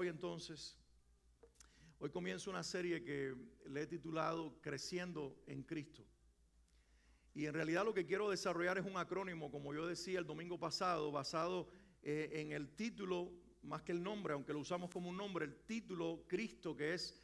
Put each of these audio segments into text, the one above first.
hoy entonces. Hoy comienzo una serie que le he titulado Creciendo en Cristo. Y en realidad lo que quiero desarrollar es un acrónimo, como yo decía el domingo pasado, basado en el título, más que el nombre, aunque lo usamos como un nombre, el título Cristo, que es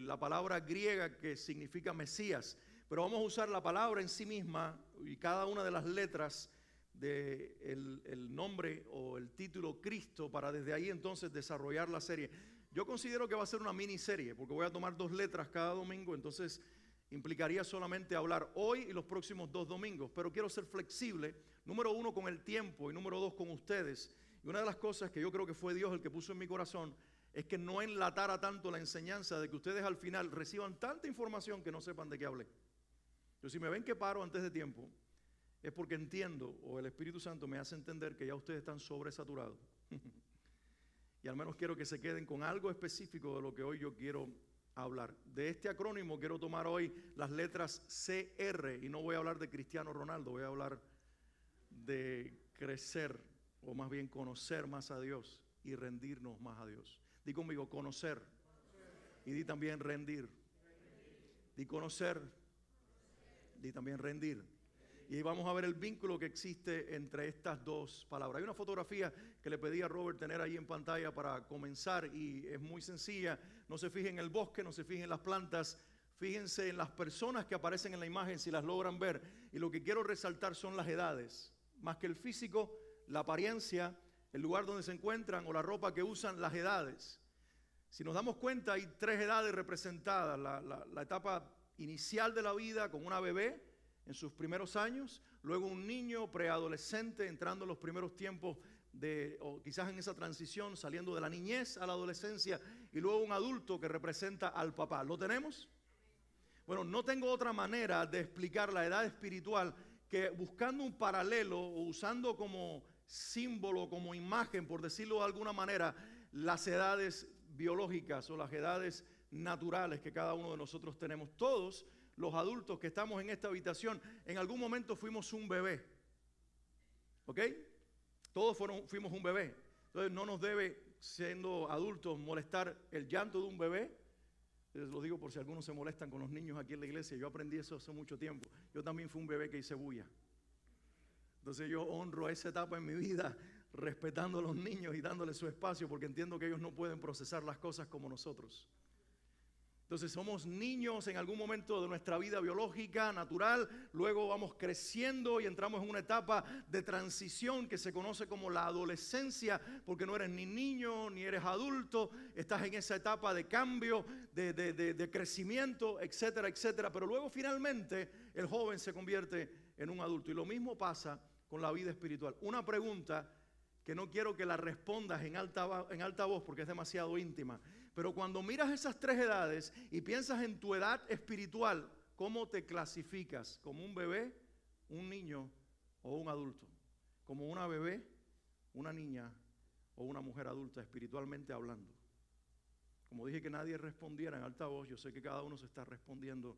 la palabra griega que significa Mesías. Pero vamos a usar la palabra en sí misma y cada una de las letras del nombre o el título Cristo para desde ahí entonces desarrollar la serie. Yo considero que va a ser una miniserie porque voy a tomar 2 letras cada domingo, entonces implicaría solamente hablar hoy y los próximos 2 domingos, pero quiero ser flexible, número 1 con el tiempo y número 2 con ustedes. Y una de las cosas que yo creo que fue Dios el que puso en mi corazón es que no enlatara tanto la enseñanza de que ustedes al final reciban tanta información que no sepan de qué hablé. Yo, si me ven que paro antes de tiempo, es porque entiendo, o el Espíritu Santo me hace entender que ya ustedes están sobresaturados. Y al menos quiero que se queden con algo específico de lo que hoy yo quiero hablar. De este acrónimo quiero tomar hoy las letras CR, y no voy a hablar de Cristiano Ronaldo, voy a hablar de crecer, o más bien conocer más a Dios y rendirnos más a Dios. Di conmigo, conocer. Y di también rendir. Di conocer. Di también rendir. Y vamos a ver el vínculo que existe entre estas dos palabras. Hay una fotografía que le pedí a Robert tener ahí en pantalla para comenzar y es muy sencilla. No se fijen en el bosque, no se fijen en las plantas, fíjense en las personas que aparecen en la imagen si las logran ver. Y lo que quiero resaltar son las edades. Más que el físico, la apariencia, el lugar donde se encuentran o la ropa que usan, las edades. Si nos damos cuenta, hay 3 edades representadas. La etapa inicial de la vida con una bebé en sus primeros años, luego un niño preadolescente entrando en los primeros tiempos o quizás en esa transición saliendo de la niñez a la adolescencia, y luego un adulto que representa al papá. ¿Lo tenemos? Bueno, no tengo otra manera de explicar la edad espiritual que buscando un paralelo o usando como símbolo, como imagen, por decirlo de alguna manera, las edades biológicas o las edades naturales que cada uno de nosotros tenemos. Todos los adultos que estamos en esta habitación, en algún momento fuimos un bebé. ¿Ok? Todos fuimos un bebé. Entonces no nos debe, siendo adultos, molestar el llanto de un bebé. Les lo digo por si algunos se molestan con los niños aquí en la iglesia. Yo aprendí eso hace mucho tiempo. Yo también fui un bebé que hice bulla. Entonces yo honro esa etapa en mi vida, respetando a los niños y dándoles su espacio, porque entiendo que ellos no pueden procesar las cosas como nosotros. Entonces somos niños en algún momento de nuestra vida biológica, natural, luego vamos creciendo y entramos en una etapa de transición que se conoce como la adolescencia, porque no eres ni niño ni eres adulto, estás en esa etapa de cambio, de crecimiento, etcétera, etcétera. Pero luego finalmente el joven se convierte en un adulto y lo mismo pasa con la vida espiritual. Una pregunta que no quiero que la respondas en alta voz porque es demasiado íntima. Pero cuando miras esas 3 edades y piensas en tu edad espiritual, ¿cómo te clasificas? ¿Como un bebé, un niño o un adulto? ¿Como una bebé, una niña o una mujer adulta espiritualmente hablando? Como dije que nadie respondiera en alta voz, yo sé que cada uno se está respondiendo.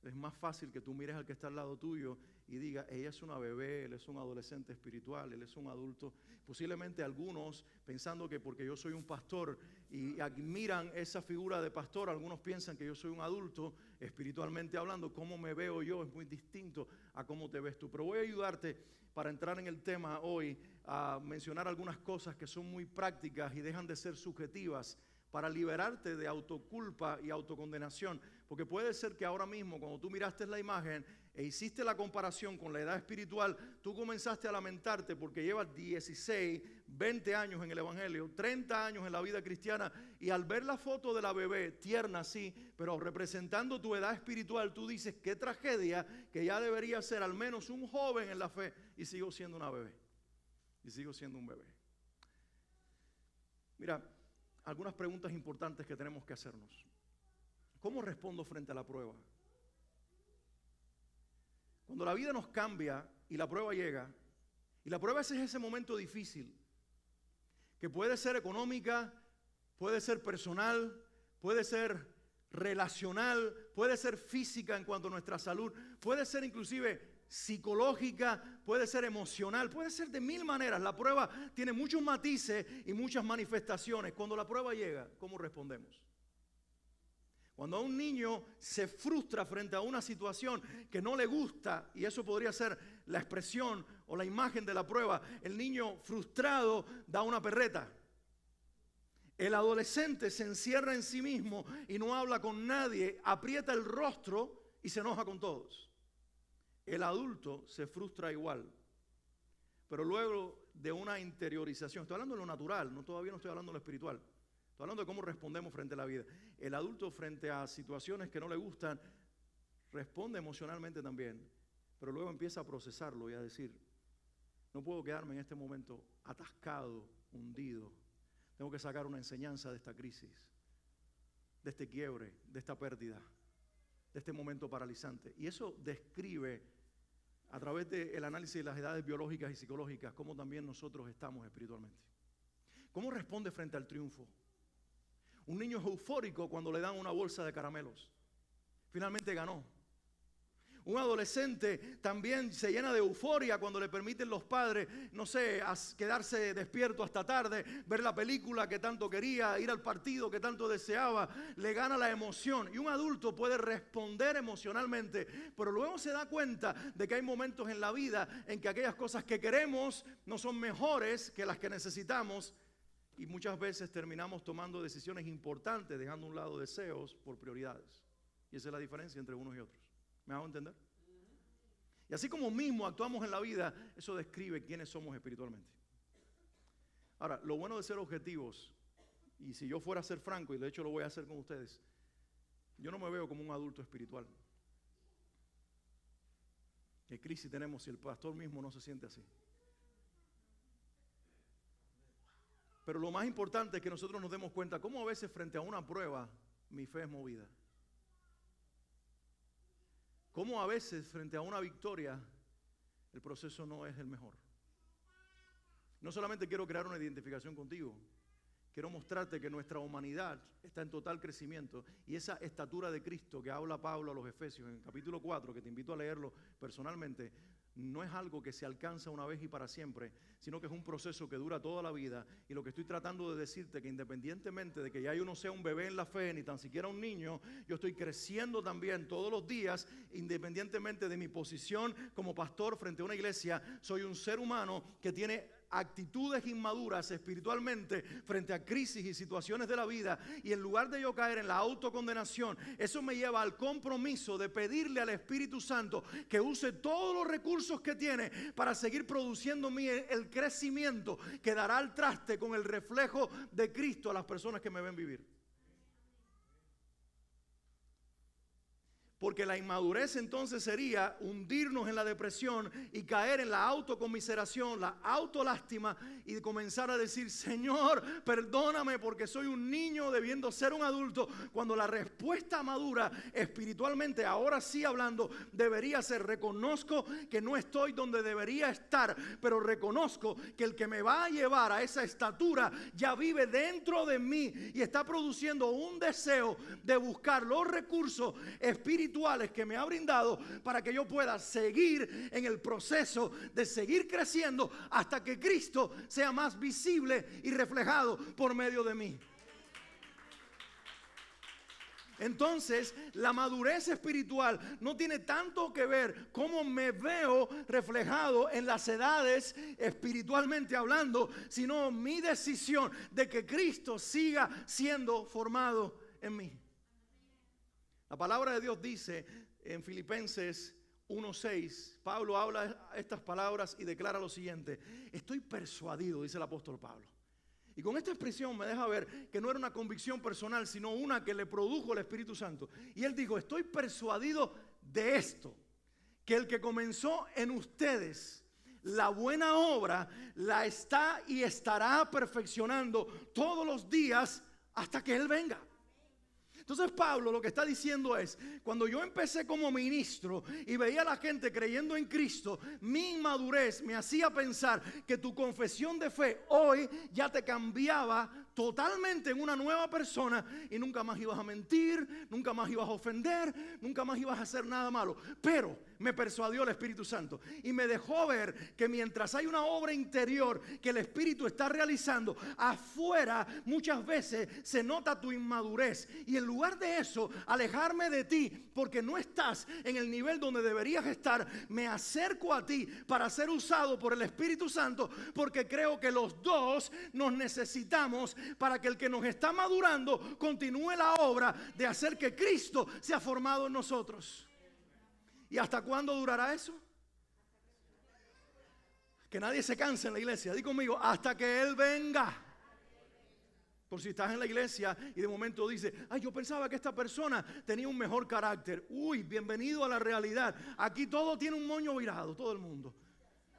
Es más fácil que tú mires al que está al lado tuyo y diga, ella es una bebé, él es un adolescente espiritual, él es un adulto. Posiblemente algunos, pensando que porque yo soy un pastor y admiran esa figura de pastor, algunos piensan que yo soy un adulto espiritualmente hablando. Cómo me veo yo es muy distinto a cómo te ves tú. Pero voy a ayudarte para entrar en el tema hoy a mencionar algunas cosas que son muy prácticas y dejan de ser subjetivas, para liberarte de autoculpa y autocondenación. Porque puede ser que ahora mismo, cuando tú miraste la imagen e hiciste la comparación con la edad espiritual, tú comenzaste a lamentarte porque llevas 16, 20 años en el Evangelio, 30 años en la vida cristiana, y al ver la foto de la bebé, tierna sí, pero representando tu edad espiritual, tú dices, qué tragedia, que ya debería ser al menos un joven en la fe, y sigo siendo una bebé, y sigo siendo un bebé. Mira, algunas preguntas importantes que tenemos que hacernos. ¿Cómo respondo frente a la prueba? Cuando la vida nos cambia y la prueba llega, y la prueba es ese momento difícil, que puede ser económica, puede ser personal, puede ser relacional, puede ser física en cuanto a nuestra salud, puede ser inclusive psicológica, puede ser emocional, puede ser de mil maneras. La prueba tiene muchos matices y muchas manifestaciones. Cuando la prueba llega, ¿cómo respondemos? Cuando a un niño se frustra frente a una situación que no le gusta, y eso podría ser la expresión o la imagen de la prueba, el niño frustrado da una perreta. El adolescente se encierra en sí mismo y no habla con nadie, aprieta el rostro y se enoja con todos. El adulto se frustra igual, pero luego de una interiorización, estoy hablando de lo natural, todavía no estoy hablando de lo espiritual. Estoy hablando de cómo respondemos frente a la vida. El adulto frente a situaciones que no le gustan responde emocionalmente también, pero luego empieza a procesarlo y a decir, no puedo quedarme en este momento atascado, hundido. Tengo que sacar una enseñanza de esta crisis, de este quiebre, de esta pérdida, de este momento paralizante. Y eso describe a través del análisis de las edades biológicas y psicológicas cómo también nosotros estamos espiritualmente. ¿Cómo responde frente al triunfo? Un niño es eufórico cuando le dan una bolsa de caramelos. Finalmente ganó. Un adolescente también se llena de euforia cuando le permiten los padres, no sé, quedarse despierto hasta tarde, ver la película que tanto quería, ir al partido que tanto deseaba. Le gana la emoción. Y un adulto puede responder emocionalmente, pero luego se da cuenta de que hay momentos en la vida en que aquellas cosas que queremos no son mejores que las que necesitamos. Y muchas veces terminamos tomando decisiones importantes, dejando a un lado deseos por prioridades. Y esa es la diferencia entre unos y otros. ¿Me hago entender? Y así como mismo actuamos en la vida, eso describe quiénes somos espiritualmente. Ahora, lo bueno de ser objetivos, y si yo fuera a ser franco, y de hecho lo voy a hacer con ustedes, yo no me veo como un adulto espiritual. ¿Qué crisis tenemos si el pastor mismo no se siente así? Pero lo más importante es que nosotros nos demos cuenta cómo a veces frente a una prueba mi fe es movida. Cómo a veces frente a una victoria el proceso no es el mejor. No solamente quiero crear una identificación contigo, quiero mostrarte que nuestra humanidad está en total crecimiento y esa estatura de Cristo que habla Pablo a los Efesios en el capítulo 4, que te invito a leerlo personalmente, no es algo que se alcanza una vez y para siempre, sino que es un proceso que dura toda la vida. Y lo que estoy tratando de decirte, que independientemente de que ya yo no sea un bebé en la fe, ni tan siquiera un niño, yo estoy creciendo también todos los días, independientemente de mi posición como pastor frente a una iglesia. Soy un ser humano que tiene actitudes inmaduras espiritualmente frente a crisis y situaciones de la vida, y en lugar de yo caer en la autocondenación, eso me lleva al compromiso de pedirle al Espíritu Santo que use todos los recursos que tiene para seguir produciendo en mí el crecimiento que dará al traste con el reflejo de Cristo a las personas que me ven vivir. Porque la inmadurez entonces sería hundirnos en la depresión y caer en la autocomiseración, la autolástima, y comenzar a decir, Señor, perdóname porque soy un niño debiendo ser un adulto, cuando la respuesta madura espiritualmente, ahora sí hablando, debería ser: reconozco que no estoy donde debería estar, pero reconozco que el que me va a llevar a esa estatura ya vive dentro de mí y está produciendo un deseo de buscar los recursos espirituales que me ha brindado para que yo pueda seguir en el proceso de seguir creciendo hasta que Cristo sea más visible y reflejado por medio de mí. Entonces, la madurez espiritual no tiene tanto que ver cómo me veo reflejado en las edades espiritualmente hablando, sino mi decisión de que Cristo siga siendo formado en mí. La palabra de Dios dice en Filipenses 1:6, Pablo habla estas palabras y declara lo siguiente: estoy persuadido, dice el apóstol Pablo. Y con esta expresión me deja ver que no era una convicción personal, sino una que le produjo el Espíritu Santo. Y él dijo: estoy persuadido de esto, que el que comenzó en ustedes la buena obra, la está y estará perfeccionando todos los días hasta que Él venga. Entonces Pablo lo que está diciendo es: cuando yo empecé como ministro y veía a la gente creyendo en Cristo, mi inmadurez me hacía pensar que tu confesión de fe hoy ya te cambiaba totalmente en una nueva persona y nunca más ibas a mentir, nunca más ibas a ofender, nunca más ibas a hacer nada malo. Pero me persuadió el Espíritu Santo y me dejó ver que mientras hay una obra interior que el Espíritu está realizando, afuera muchas veces se nota tu inmadurez. Y en lugar de eso, alejarme de ti porque no estás en el nivel donde deberías estar, me acerco a ti para ser usado por el Espíritu Santo, porque creo que los dos nos necesitamos para que el que nos está madurando continúe la obra de hacer que Cristo sea formado en nosotros. ¿Y hasta cuándo durará eso? Que nadie se canse en la iglesia. Di conmigo, hasta que Él venga. Por si estás en la iglesia y de momento dices, ay, yo pensaba que esta persona tenía un mejor carácter. Uy, bienvenido a la realidad. Aquí todo tiene un moño virado, todo el mundo.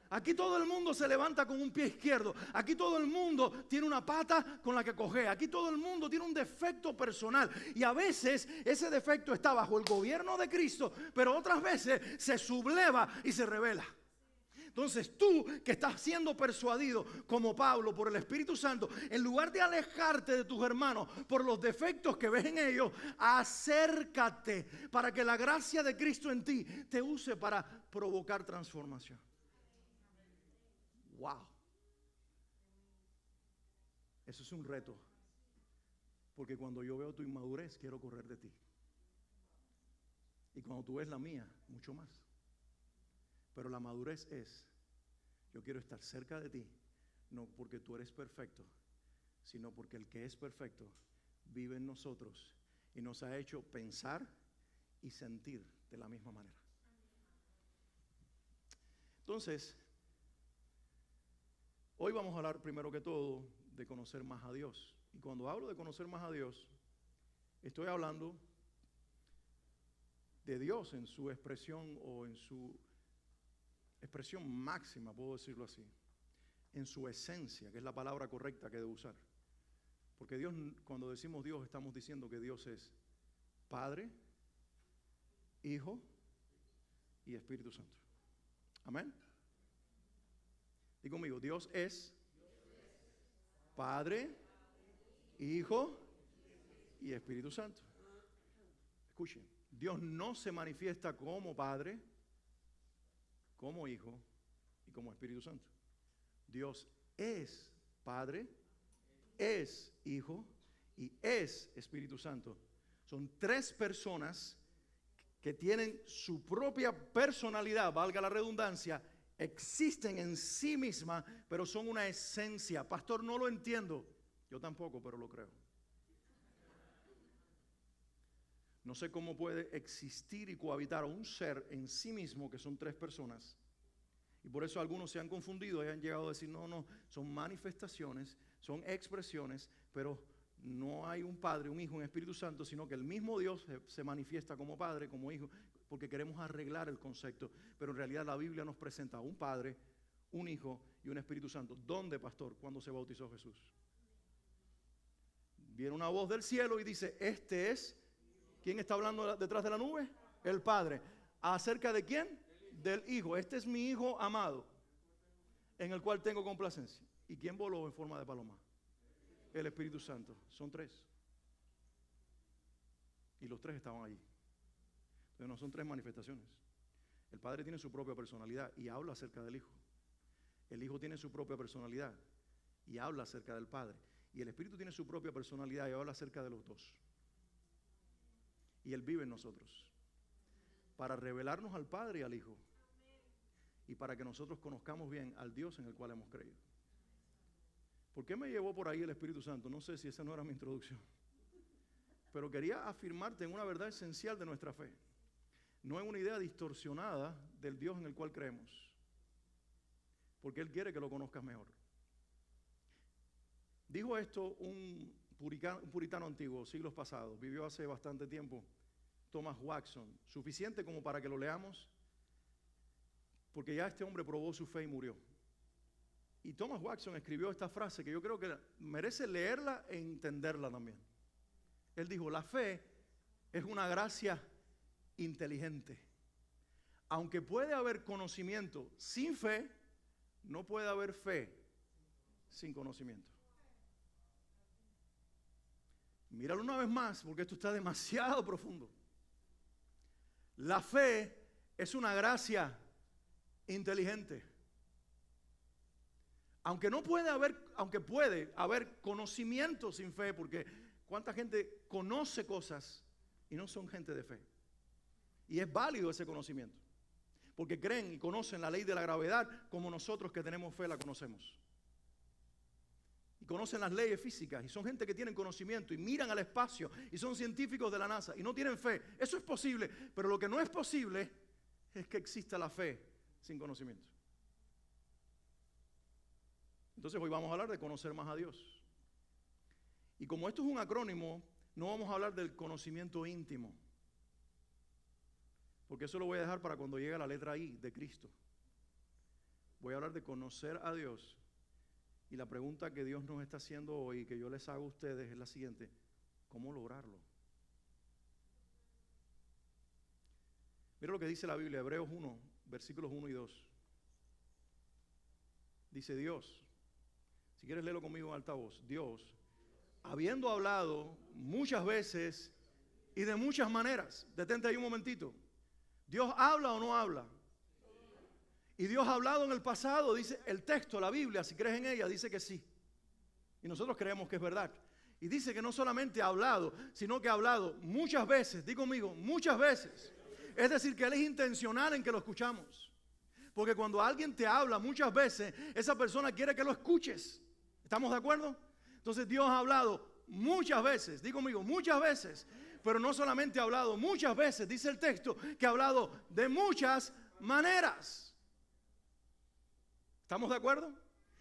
Aquí todo el mundo se levanta con un pie izquierdo. Aquí todo el mundo tiene una pata con la que cojea. Aquí todo el mundo tiene un defecto personal. Y a veces ese defecto está bajo el gobierno de Cristo, pero otras veces se subleva y se revela. Entonces tú que estás siendo persuadido como Pablo por el Espíritu Santo, en lugar de alejarte de tus hermanos por los defectos que ves en ellos, acércate para que la gracia de Cristo en ti te use para provocar transformación. Wow. Eso es un reto. Porque cuando yo veo tu inmadurez, quiero correr de ti. Y cuando tú ves la mía, mucho más. Pero la madurez es, yo quiero estar cerca de ti, no porque tú eres perfecto, sino porque el que es perfecto vive en nosotros y nos ha hecho pensar y sentir de la misma manera. Entonces, hoy vamos a hablar primero que todo de conocer más a Dios. Y cuando hablo de conocer más a Dios, estoy hablando de Dios en su expresión o en su expresión máxima, puedo decirlo así, en su esencia, que es la palabra correcta que debo usar. Porque Dios, cuando decimos Dios, estamos diciendo que Dios es Padre, Hijo y Espíritu Santo. Amén. Dí conmigo, Dios es Padre, Hijo y Espíritu Santo. Escuchen, Dios no se manifiesta como Padre, como Hijo y como Espíritu Santo. Dios es Padre, es Hijo y es Espíritu Santo. Son tres personas que tienen su propia personalidad, valga la redundancia, existen en sí mismas, pero son una esencia. Pastor, no lo entiendo. Yo tampoco, pero lo creo. No sé cómo puede existir y cohabitar un ser en sí mismo que son tres personas. Y por eso algunos se han confundido y han llegado a decir, no, son manifestaciones, son expresiones, pero no hay un Padre, un Hijo, un Espíritu Santo, sino que el mismo Dios se manifiesta como Padre, como Hijo, porque queremos arreglar el concepto. Pero en realidad la Biblia nos presenta a un Padre, un Hijo y un Espíritu Santo. ¿Dónde, pastor? Cuando se bautizó Jesús. Viene una voz del cielo y dice, este es... ¿Quién está hablando detrás de la nube? El Padre. ¿Acerca de quién? Del Hijo. Este es mi Hijo amado, en el cual tengo complacencia. ¿Y quién voló en forma de paloma? El Espíritu Santo. Son tres. Y los tres estaban allí. Entonces no son tres manifestaciones. El Padre tiene su propia personalidad y habla acerca del Hijo. El Hijo tiene su propia personalidad y habla acerca del Padre. Y el Espíritu tiene su propia personalidad y habla acerca de los dos. Y Él vive en nosotros para revelarnos al Padre y al Hijo y para que nosotros conozcamos bien al Dios en el cual hemos creído. ¿Por qué me llevó por ahí el Espíritu Santo? No sé si esa no era mi introducción, pero quería afirmarte en una verdad esencial de nuestra fe, no en una idea distorsionada del Dios en el cual creemos, porque Él quiere que lo conozcas mejor. Dijo esto un puritano antiguo, siglos pasados, vivió hace bastante tiempo, Thomas Watson, suficiente como para que lo leamos, porque ya este hombre probó su fe y murió. Y Thomas Watson escribió esta frase que yo creo que merece leerla e entenderla también. Él dijo, la fe es una gracia inteligente. Aunque puede haber conocimiento sin fe, no puede haber fe sin conocimiento. Míralo una vez más, porque esto está demasiado profundo. La fe es una gracia inteligente. Aunque puede haber conocimiento sin fe, porque cuánta gente conoce cosas y no son gente de fe. Y es válido ese conocimiento, porque creen y conocen la ley de la gravedad como nosotros que tenemos fe la conocemos. Y conocen las leyes físicas y son gente que tienen conocimiento y miran al espacio y son científicos de la NASA y no tienen fe. Eso es posible, pero lo que no es posible es que exista la fe sin conocimiento. Entonces hoy vamos a hablar de conocer más a Dios. Y como esto es un acrónimo, no vamos a hablar del conocimiento íntimo, porque eso lo voy a dejar para cuando llegue la letra I de Cristo. Voy a hablar de conocer a Dios. Y la pregunta que Dios nos está haciendo hoy y que yo les hago a ustedes es la siguiente: ¿cómo lograrlo? Mira lo que dice la Biblia, Hebreos 1, versículos 1 y 2. Dice Dios, si quieres léelo conmigo en altavoz, Dios, habiendo hablado muchas veces y de muchas maneras. Detente ahí un momentito. ¿Dios habla o no habla? Y Dios ha hablado en el pasado, dice el texto, la Biblia, si crees en ella, dice que sí. Y nosotros creemos que es verdad. Y dice que no solamente ha hablado, sino que ha hablado muchas veces, di conmigo, muchas veces. Es decir, que Él es intencional en que lo escuchamos. Porque cuando alguien te habla muchas veces, esa persona quiere que lo escuches. ¿Estamos de acuerdo? Entonces Dios ha hablado muchas veces, di conmigo, muchas veces. Pero no solamente ha hablado muchas veces, dice el texto, que ha hablado de muchas maneras. ¿Estamos de acuerdo?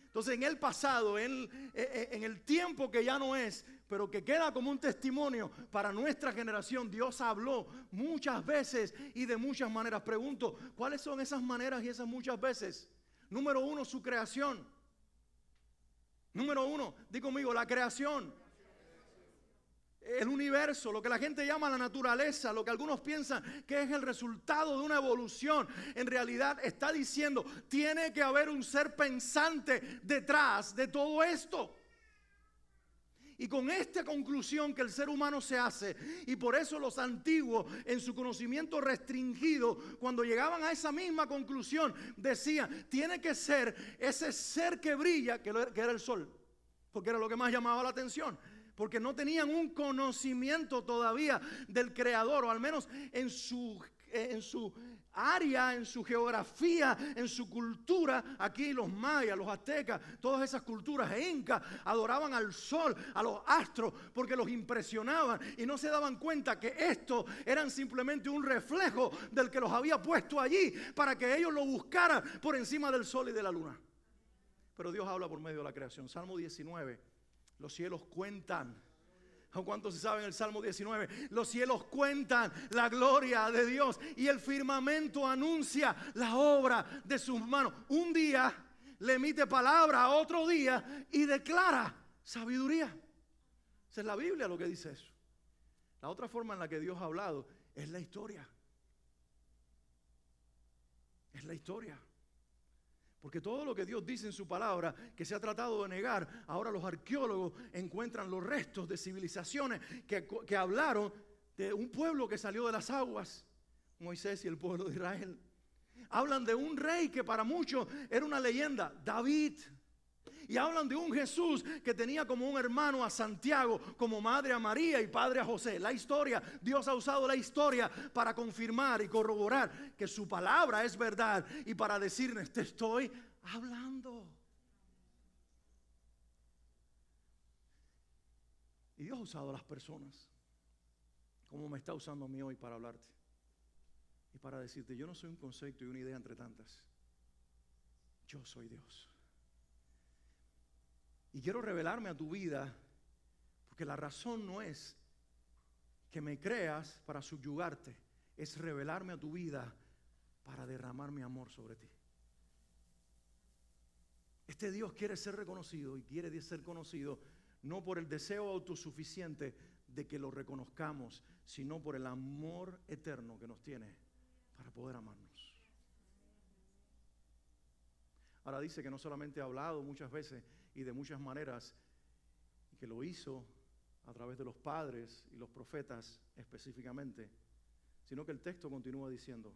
Entonces en el pasado, en el tiempo que ya no es, pero que queda como un testimonio para nuestra generación, Dios habló muchas veces y de muchas maneras. Pregunto, ¿cuáles son esas maneras y esas muchas veces? Número 1, su creación. Número 1, di conmigo, la creación. El universo, lo que la gente llama la naturaleza, lo que algunos piensan que es el resultado de una evolución, en realidad está diciendo, tiene que haber un ser pensante detrás de todo esto. Y con esta conclusión que el ser humano se hace, y por eso los antiguos en su conocimiento restringido, cuando llegaban a esa misma conclusión, decían, tiene que ser ese ser que brilla, que era el sol, porque era lo que más llamaba la atención. Porque no tenían un conocimiento todavía del Creador, o al menos en su área, en su geografía, en su cultura. Aquí los mayas, los aztecas, todas esas culturas incas adoraban al sol, a los astros, porque los impresionaban y no se daban cuenta que estos eran simplemente un reflejo del que los había puesto allí para que ellos lo buscaran por encima del sol y de la luna. Pero Dios habla por medio de la creación. Salmo 19. Los cielos cuentan. ¿Cuántos se saben el Salmo 19? Los cielos cuentan la gloria de Dios y el firmamento anuncia la obra de sus manos. Un día le emite palabra a otro día y declara sabiduría. Esa es la Biblia lo que dice eso. La otra forma en la que Dios ha hablado es la historia. Es la historia. Porque todo lo que Dios dice en su palabra, que se ha tratado de negar, ahora los arqueólogos encuentran los restos de civilizaciones que hablaron de un pueblo que salió de las aguas, Moisés y el pueblo de Israel. Hablan de un rey que para muchos era una leyenda, David. Y hablan de un Jesús que tenía como un hermano a Santiago, como madre a María y padre a José. La historia, Dios ha usado la historia para confirmar y corroborar que su palabra es verdad y para decirles, te estoy hablando. Y Dios ha usado a las personas como me está usando a mí hoy para hablarte y para decirte, yo no soy un concepto y una idea entre tantas. Yo soy Dios. Y quiero revelarme a tu vida, porque la razón no es que me creas para subyugarte, es revelarme a tu vida para derramar mi amor sobre ti. Este Dios quiere ser reconocido y quiere ser conocido no por el deseo autosuficiente de que lo reconozcamos, sino por el amor eterno que nos tiene para poder amarnos. Ahora dice que no solamente ha hablado muchas veces y de muchas maneras, y que lo hizo a través de los padres y los profetas específicamente, sino que el texto continúa diciendo,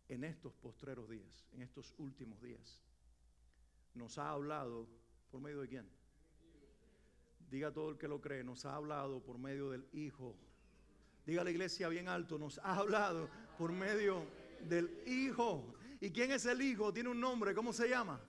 en estos postreros días, en estos últimos días, nos ha hablado, ¿por medio de quién? Diga todo el que lo cree, nos ha hablado por medio del Hijo. Diga a la iglesia bien alto, nos ha hablado por medio del Hijo. ¿Y quién es el Hijo? Tiene un nombre, ¿cómo se llama?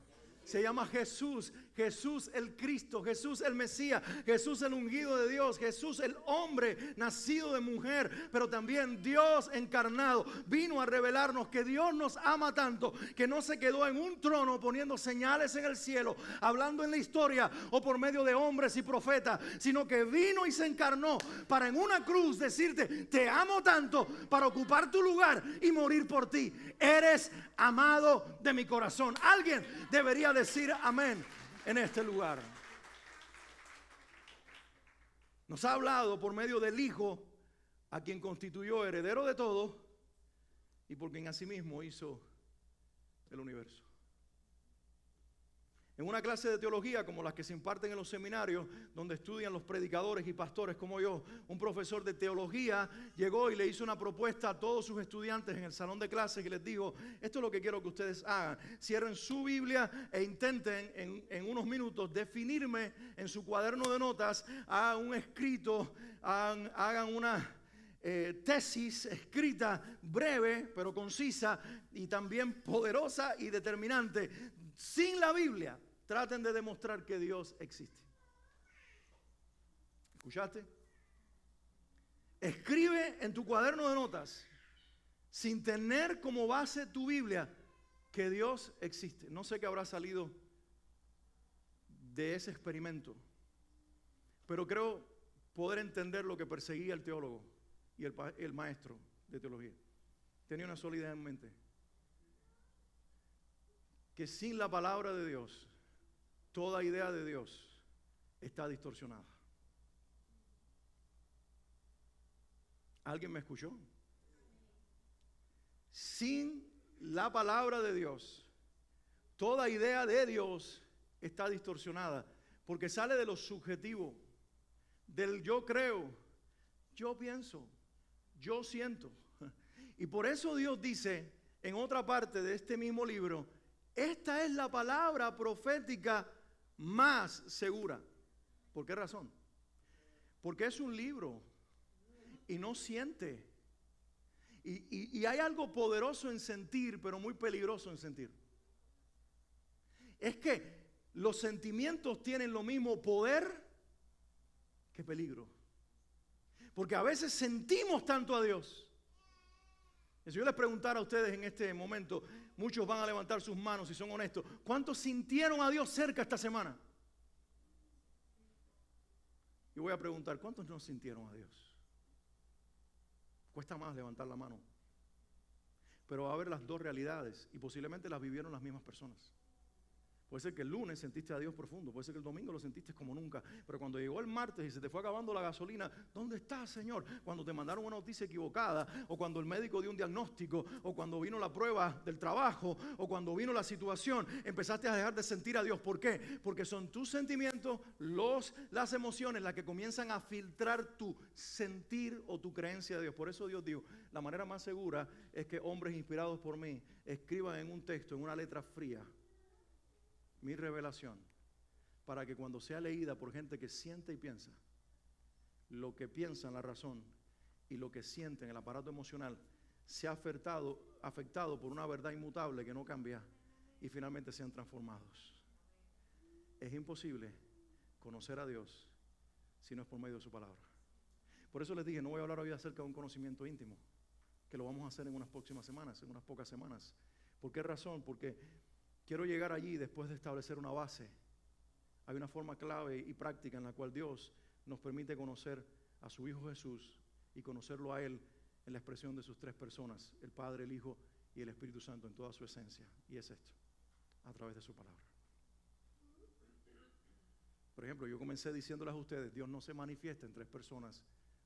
Se llama Jesús, Jesús el Cristo, Jesús el Mesías, Jesús el ungido de Dios, Jesús el hombre nacido de mujer, pero también Dios encarnado. Vino a revelarnos que Dios nos ama tanto, que no se quedó en un trono poniendo señales en el cielo, hablando en la historia o por medio de hombres y profetas, sino que vino y se encarnó para en una cruz decirte, te amo tanto para ocupar tu lugar y morir por ti. Eres amado de mi corazón. Alguien debería decir amén en este lugar. Nos ha hablado por medio del Hijo, a quien constituyó heredero de todo y por quien asimismo hizo el universo. En una clase de teología como las que se imparten en los seminarios, donde estudian los predicadores y pastores como yo, un profesor de teología llegó y le hizo una propuesta a todos sus estudiantes en el salón de clases y les dijo, esto es lo que quiero que ustedes hagan, cierren su Biblia e intenten en unos minutos definirme en su cuaderno de notas, hagan un escrito, hagan una tesis escrita breve pero concisa y también poderosa y determinante. Sin la Biblia, traten de demostrar que Dios existe. ¿Escuchaste? Escribe en tu cuaderno de notas, sin tener como base tu Biblia, que Dios existe. No sé qué habrá salido de ese experimento, pero creo poder entender lo que perseguía el teólogo y el maestro de teología. Tenía una sola idea en mente: que sin la palabra de Dios, toda idea de Dios está distorsionada. ¿Alguien me escuchó? Sin la palabra de Dios, toda idea de Dios está distorsionada, porque sale de lo subjetivo, del yo creo, yo pienso, yo siento. Y por eso Dios dice en otra parte de este mismo libro, esta es la palabra profética más segura. ¿Por qué razón? Porque es un libro y no siente. Y hay algo poderoso en sentir, pero muy peligroso en sentir. Es que los sentimientos tienen lo mismo poder que peligro. Porque a veces sentimos tanto a Dios. Si yo les preguntara a ustedes en este momento, muchos van a levantar sus manos si son honestos, ¿cuántos sintieron a Dios cerca esta semana? Y voy a preguntar, ¿cuántos no sintieron a Dios? Cuesta más levantar la mano. Pero va a haber las dos realidades y posiblemente las vivieron las mismas personas. Puede ser que el lunes sentiste a Dios profundo, puede ser que el domingo lo sentiste como nunca, pero cuando llegó el martes y se te fue acabando la gasolina, ¿dónde estás, Señor? Cuando te mandaron una noticia equivocada, o cuando el médico dio un diagnóstico, o cuando vino la prueba del trabajo, o cuando vino la situación, empezaste a dejar de sentir a Dios. ¿Por qué? Porque son tus sentimientos, las emociones, las que comienzan a filtrar tu sentir o tu creencia de Dios. Por eso Dios dijo, la manera más segura es que hombres inspirados por mí escriban en un texto, en una letra fría, mi revelación, para que cuando sea leída por gente que siente y piensa, lo que piensa en la razón y lo que siente en el aparato emocional sea afectado por una verdad inmutable que no cambia y finalmente sean transformados. Es imposible conocer a Dios si no es por medio de su palabra. Por eso les dije, no voy a hablar hoy acerca de un conocimiento íntimo, que lo vamos a hacer en unas próximas semanas, en unas pocas semanas. ¿Por qué razón? Porque quiero llegar allí después de establecer una base. Hay una forma clave y práctica en la cual Dios nos permite conocer a su Hijo Jesús y conocerlo a Él en la expresión de sus tres personas, el Padre, el Hijo y el Espíritu Santo en toda su esencia. Y es esto, a través de su palabra. Por ejemplo, yo comencé diciéndoles a ustedes, Dios no se manifiesta en tres personas,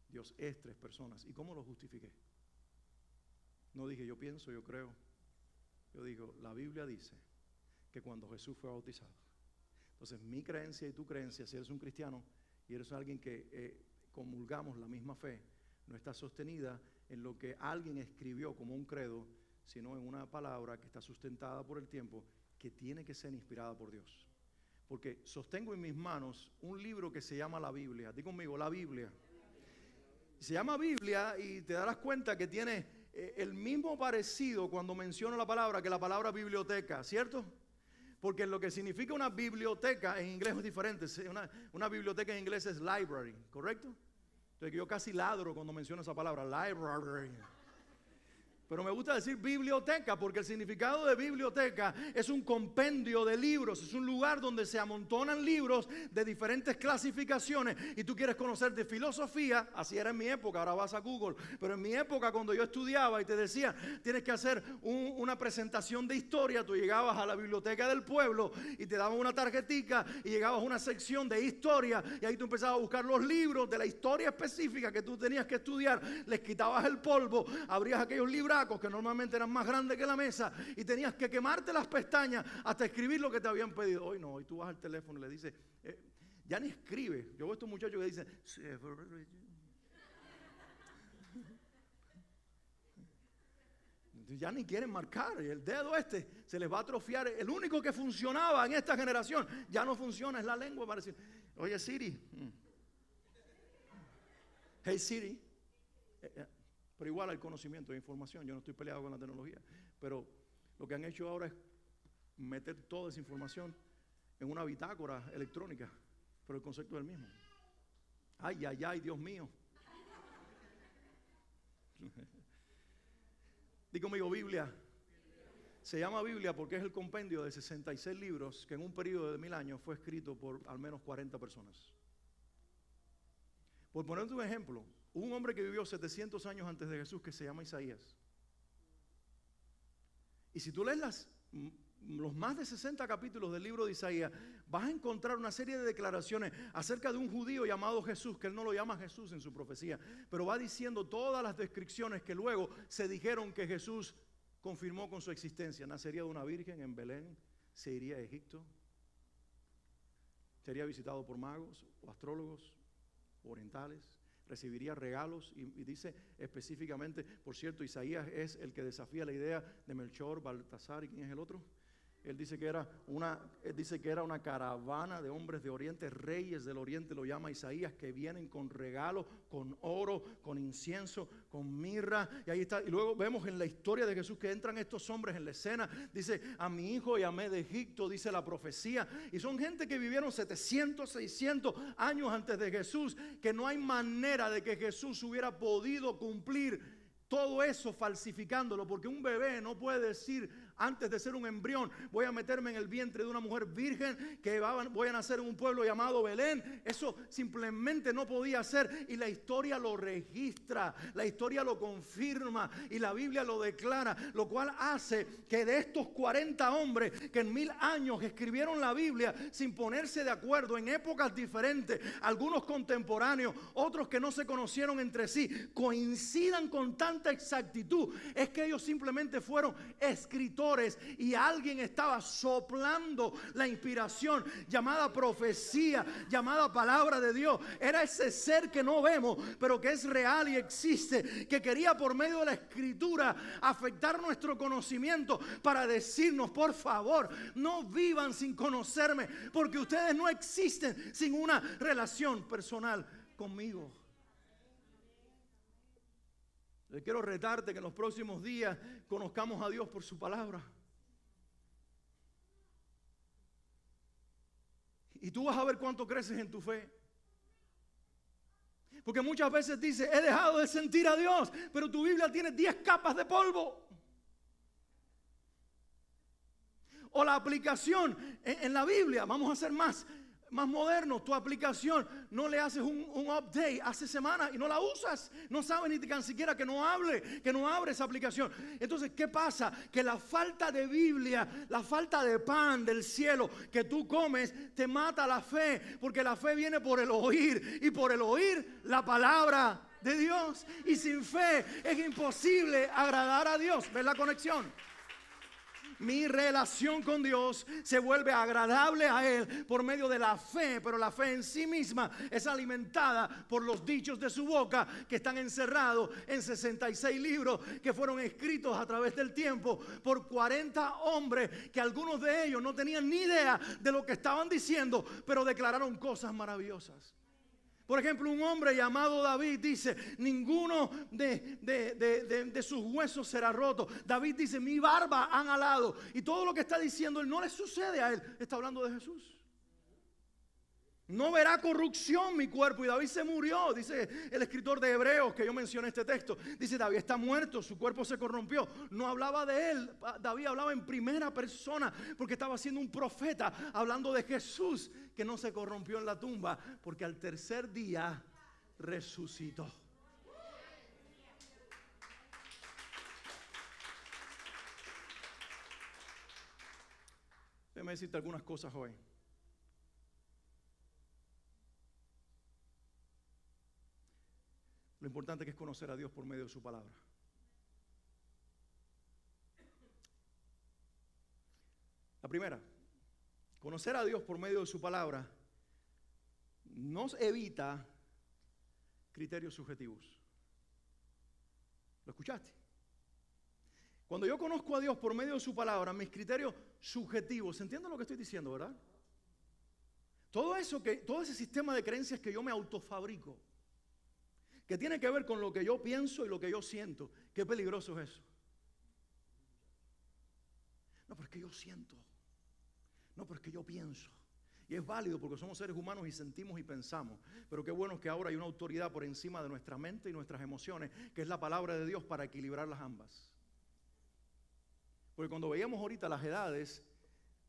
Dios es tres personas. ¿Y cómo lo justifiqué? No dije yo pienso, yo creo. Yo digo, la Biblia dice que cuando Jesús fue bautizado. Entonces mi creencia y tu creencia, si eres un cristiano y eres alguien que comulgamos la misma fe, no está sostenida en lo que alguien escribió como un credo, sino en una palabra que está sustentada por el tiempo, que tiene que ser inspirada por Dios. Porque sostengo en mis manos un libro que se llama la Biblia. Di conmigo, la Biblia. Se llama Biblia y te darás cuenta que tiene el mismo parecido cuando menciono la palabra que la palabra biblioteca, ¿cierto? Porque lo que significa una biblioteca en inglés es diferente. Una biblioteca en inglés es library, ¿correcto? Entonces yo casi ladro cuando menciono esa palabra, library. Pero me gusta decir biblioteca porque el significado de biblioteca es un compendio de libros, es un lugar donde se amontonan libros de diferentes clasificaciones y tú quieres conocer de filosofía, así era en mi época, ahora vas a Google, pero en mi época cuando yo estudiaba y te decía, tienes que hacer una presentación de historia, tú llegabas a la biblioteca del pueblo y te daban una tarjetica y llegabas a una sección de historia y ahí tú empezabas a buscar los libros de la historia específica que tú tenías que estudiar, les quitabas el polvo, abrías aquellos libros que normalmente eran más grandes que la mesa y tenías que quemarte las pestañas hasta escribir lo que te habían pedido. Hoy no, hoy tú vas al teléfono y le dices, ya ni escribe. Yo veo a estos muchachos que dicen, ya ni quieren marcar, y el dedo se les va a atrofiar. El único que funcionaba en esta generación ya no funciona, es la lengua para decir, oye Siri, hey Siri. Pero igual hay conocimiento e información. Yo no estoy peleado con la tecnología. Pero lo que han hecho ahora es meter toda esa información en una bitácora electrónica. Pero el concepto es el mismo. Ay, ay, ay, Dios mío. Di conmigo, Biblia. Se llama Biblia porque es el compendio de 66 libros que en un periodo de 1000 años fue escrito por al menos 40 personas. Por ponerte un ejemplo, hubo un hombre que vivió 700 años antes de Jesús que se llama Isaías. Y si tú lees los más de 60 capítulos del libro de Isaías, vas a encontrar una serie de declaraciones acerca de un judío llamado Jesús, que él no lo llama Jesús en su profecía, pero va diciendo todas las descripciones que luego se dijeron que Jesús confirmó con su existencia. Nacería de una virgen en Belén, se iría a Egipto, sería visitado por magos o astrólogos orientales, recibiría regalos y dice específicamente, por cierto, Isaías es el que desafía la idea de Melchor, Baltasar, ¿y quién es el otro? Él dice que era una caravana de hombres de Oriente, reyes del Oriente, lo llama Isaías, que vienen con regalos, con oro, con incienso, con mirra. Y ahí está. Y luego vemos en la historia de Jesús que entran estos hombres en la escena. Dice, a mi hijo llamé de Egipto, dice la profecía. Y son gente que vivieron 700, 600 años antes de Jesús, que no hay manera de que Jesús hubiera podido cumplir todo eso falsificándolo, porque un bebé no puede decir antes de ser un embrión, voy a meterme en el vientre de una mujer virgen, que voy a nacer en un pueblo llamado Belén. Eso simplemente no podía ser, y la historia lo registra, la historia lo confirma y la Biblia lo declara, lo cual hace que de estos 40 hombres que en 1000 años escribieron la Biblia sin ponerse de acuerdo en épocas diferentes, algunos contemporáneos, otros que no se conocieron entre sí, coincidan con tanta exactitud, es que ellos simplemente fueron escritores y alguien estaba soplando la inspiración llamada profecía, llamada palabra de Dios. Era ese ser que no vemos, pero que es real y existe, que quería por medio de la escritura afectar nuestro conocimiento para decirnos, por favor, no vivan sin conocerme, porque ustedes no existen sin una relación personal conmigo. Yo quiero retarte que en los próximos días conozcamos a Dios por su palabra. Y tú vas a ver cuánto creces en tu fe. Porque muchas veces dices, he dejado de sentir a Dios, pero tu Biblia tiene 10 capas de polvo. O la aplicación en la Biblia, vamos a hacer más moderno, tu aplicación, no le haces un update hace semanas y no la usas, no sabes ni tan siquiera que no abre esa aplicación. Entonces, ¿qué pasa? Que la falta de Biblia, la falta de pan del cielo que tú comes, te mata la fe, porque la fe viene por el oír, y por el oír la palabra de Dios, y sin fe es imposible agradar a Dios. ¿Ves la conexión? Mi relación con Dios se vuelve agradable a Él por medio de la fe, pero la fe en sí misma es alimentada por los dichos de su boca que están encerrados en 66 libros que fueron escritos a través del tiempo por 40 hombres que algunos de ellos no tenían ni idea de lo que estaban diciendo, pero declararon cosas maravillosas. Por ejemplo, un hombre llamado David dice, ninguno de sus huesos será roto. David dice, mi barba han alado. Y todo lo que está diciendo él no le sucede a él. Está hablando de Jesús. No verá corrupción mi cuerpo. Y David se murió, dice el escritor de Hebreos que yo mencioné este texto. Dice, David está muerto, su cuerpo se corrompió. No hablaba de él, David hablaba en primera persona porque estaba siendo un profeta hablando de Jesús que no se corrompió en la tumba porque al tercer día resucitó. Déjame decirte algunas cosas hoy. Lo importante que es conocer a Dios por medio de su palabra. La primera, conocer a Dios por medio de su palabra nos evita criterios subjetivos. ¿Lo escuchaste? Cuando yo conozco a Dios por medio de su palabra, mis criterios subjetivos, ¿se entiende lo que estoy diciendo, verdad? Todo ese sistema de creencias que yo me autofabrico, que tiene que ver con lo que yo pienso y lo que yo siento. Qué peligroso es eso. No, pero es que yo siento. No, pero es que yo pienso. Y es válido porque somos seres humanos y sentimos y pensamos. Pero qué bueno que ahora hay una autoridad por encima de nuestra mente y nuestras emociones, que es la palabra de Dios para equilibrarlas ambas. Porque cuando veíamos ahorita las edades,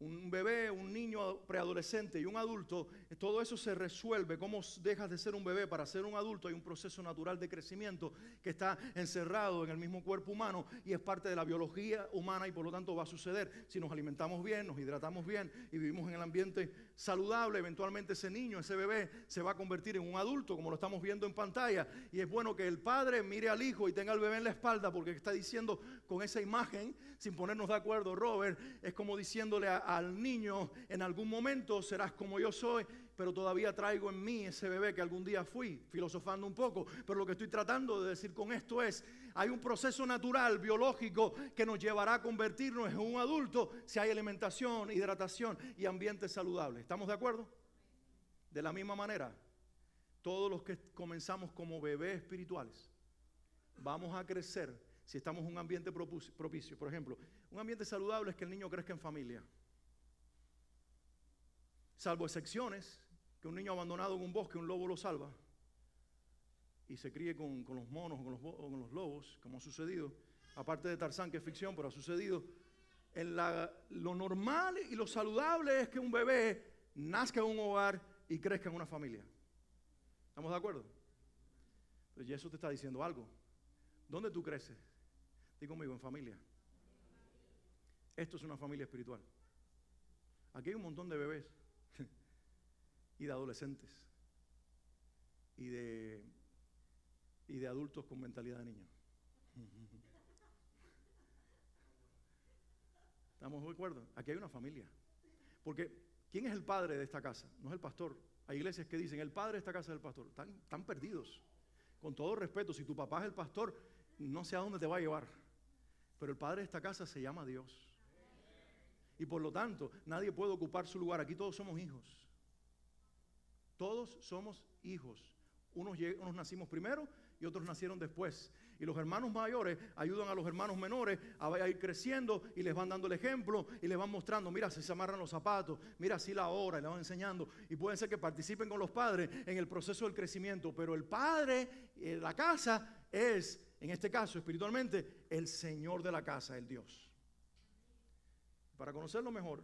un bebé, un niño preadolescente y un adulto, todo eso se resuelve. ¿Cómo dejas de ser un bebé para ser un adulto? Hay un proceso natural de crecimiento que está encerrado en el mismo cuerpo humano y es parte de la biología humana y por lo tanto va a suceder. Si nos alimentamos bien, nos hidratamos bien y vivimos en el ambiente saludable, eventualmente ese niño, ese bebé se va a convertir en un adulto como lo estamos viendo en pantalla. Y es bueno que el padre mire al hijo y tenga al bebé en la espalda porque está diciendo con esa imagen, sin ponernos de acuerdo, Robert, es como diciéndole al niño, en algún momento serás como yo soy, pero todavía traigo en mí ese bebé que algún día fui, filosofando un poco, pero lo que estoy tratando de decir con esto es, hay un proceso natural, biológico, que nos llevará a convertirnos en un adulto si hay alimentación, hidratación y ambiente saludable. ¿Estamos de acuerdo? De la misma manera, todos los que comenzamos como bebés espirituales, vamos a crecer si estamos en un ambiente propicio. Por ejemplo, un ambiente saludable es que el niño crezca en familia. Salvo excepciones, que un niño abandonado en un bosque, un lobo lo salva y se críe con los monos o con los lobos, como ha sucedido. Aparte de Tarzán, que es ficción, pero ha sucedido. Lo normal y lo saludable es que un bebé nazca en un hogar y crezca en una familia. ¿Estamos de acuerdo? Pues ya eso te está diciendo algo. ¿Dónde tú creces? Dí conmigo, en familia. Esto es una familia espiritual. Aquí hay un montón de bebés y de adolescentes y de adultos con mentalidad de niños. ¿Estamos de acuerdo? Aquí hay una familia. Porque ¿quién es el padre de esta casa? No es el pastor. Hay iglesias que dicen, el padre de esta casa es el pastor. Están perdidos. Con todo respeto, si tu papá es el pastor, no sé a dónde te va a llevar. Pero el padre de esta casa se llama Dios. Y por lo tanto, nadie puede ocupar su lugar. Aquí todos somos hijos. Todos somos hijos. Unos nacimos primero y otros nacieron después. Y los hermanos mayores ayudan a los hermanos menores a ir creciendo y les van dando el ejemplo y les van mostrando, mira, si se amarran los zapatos, mira, así la hora, y les van enseñando. Y pueden ser que participen con los padres en el proceso del crecimiento. Pero el padre, la casa, es, en este caso espiritualmente, el Señor de la casa, el Dios. Para conocerlo mejor,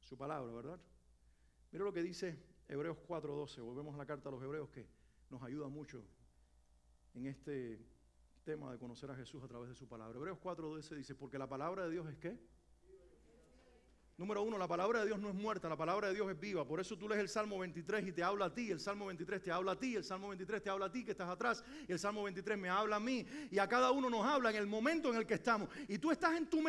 su palabra, ¿verdad? Mira lo que dice Hebreos 4:12. Volvemos a la carta a los Hebreos que nos ayuda mucho en este tema de conocer a Jesús a través de su palabra. Hebreos 4:12 dice, porque la palabra de Dios es ¿qué? Número uno, la palabra de Dios no es muerta, la palabra de Dios es viva. Por eso tú lees el Salmo 23 y te habla a ti. El Salmo 23 te habla a ti. El Salmo 23 te habla a ti que estás atrás. Y el Salmo 23 me habla a mí. Y a cada uno nos habla en el momento en el que estamos. Y tú estás en tu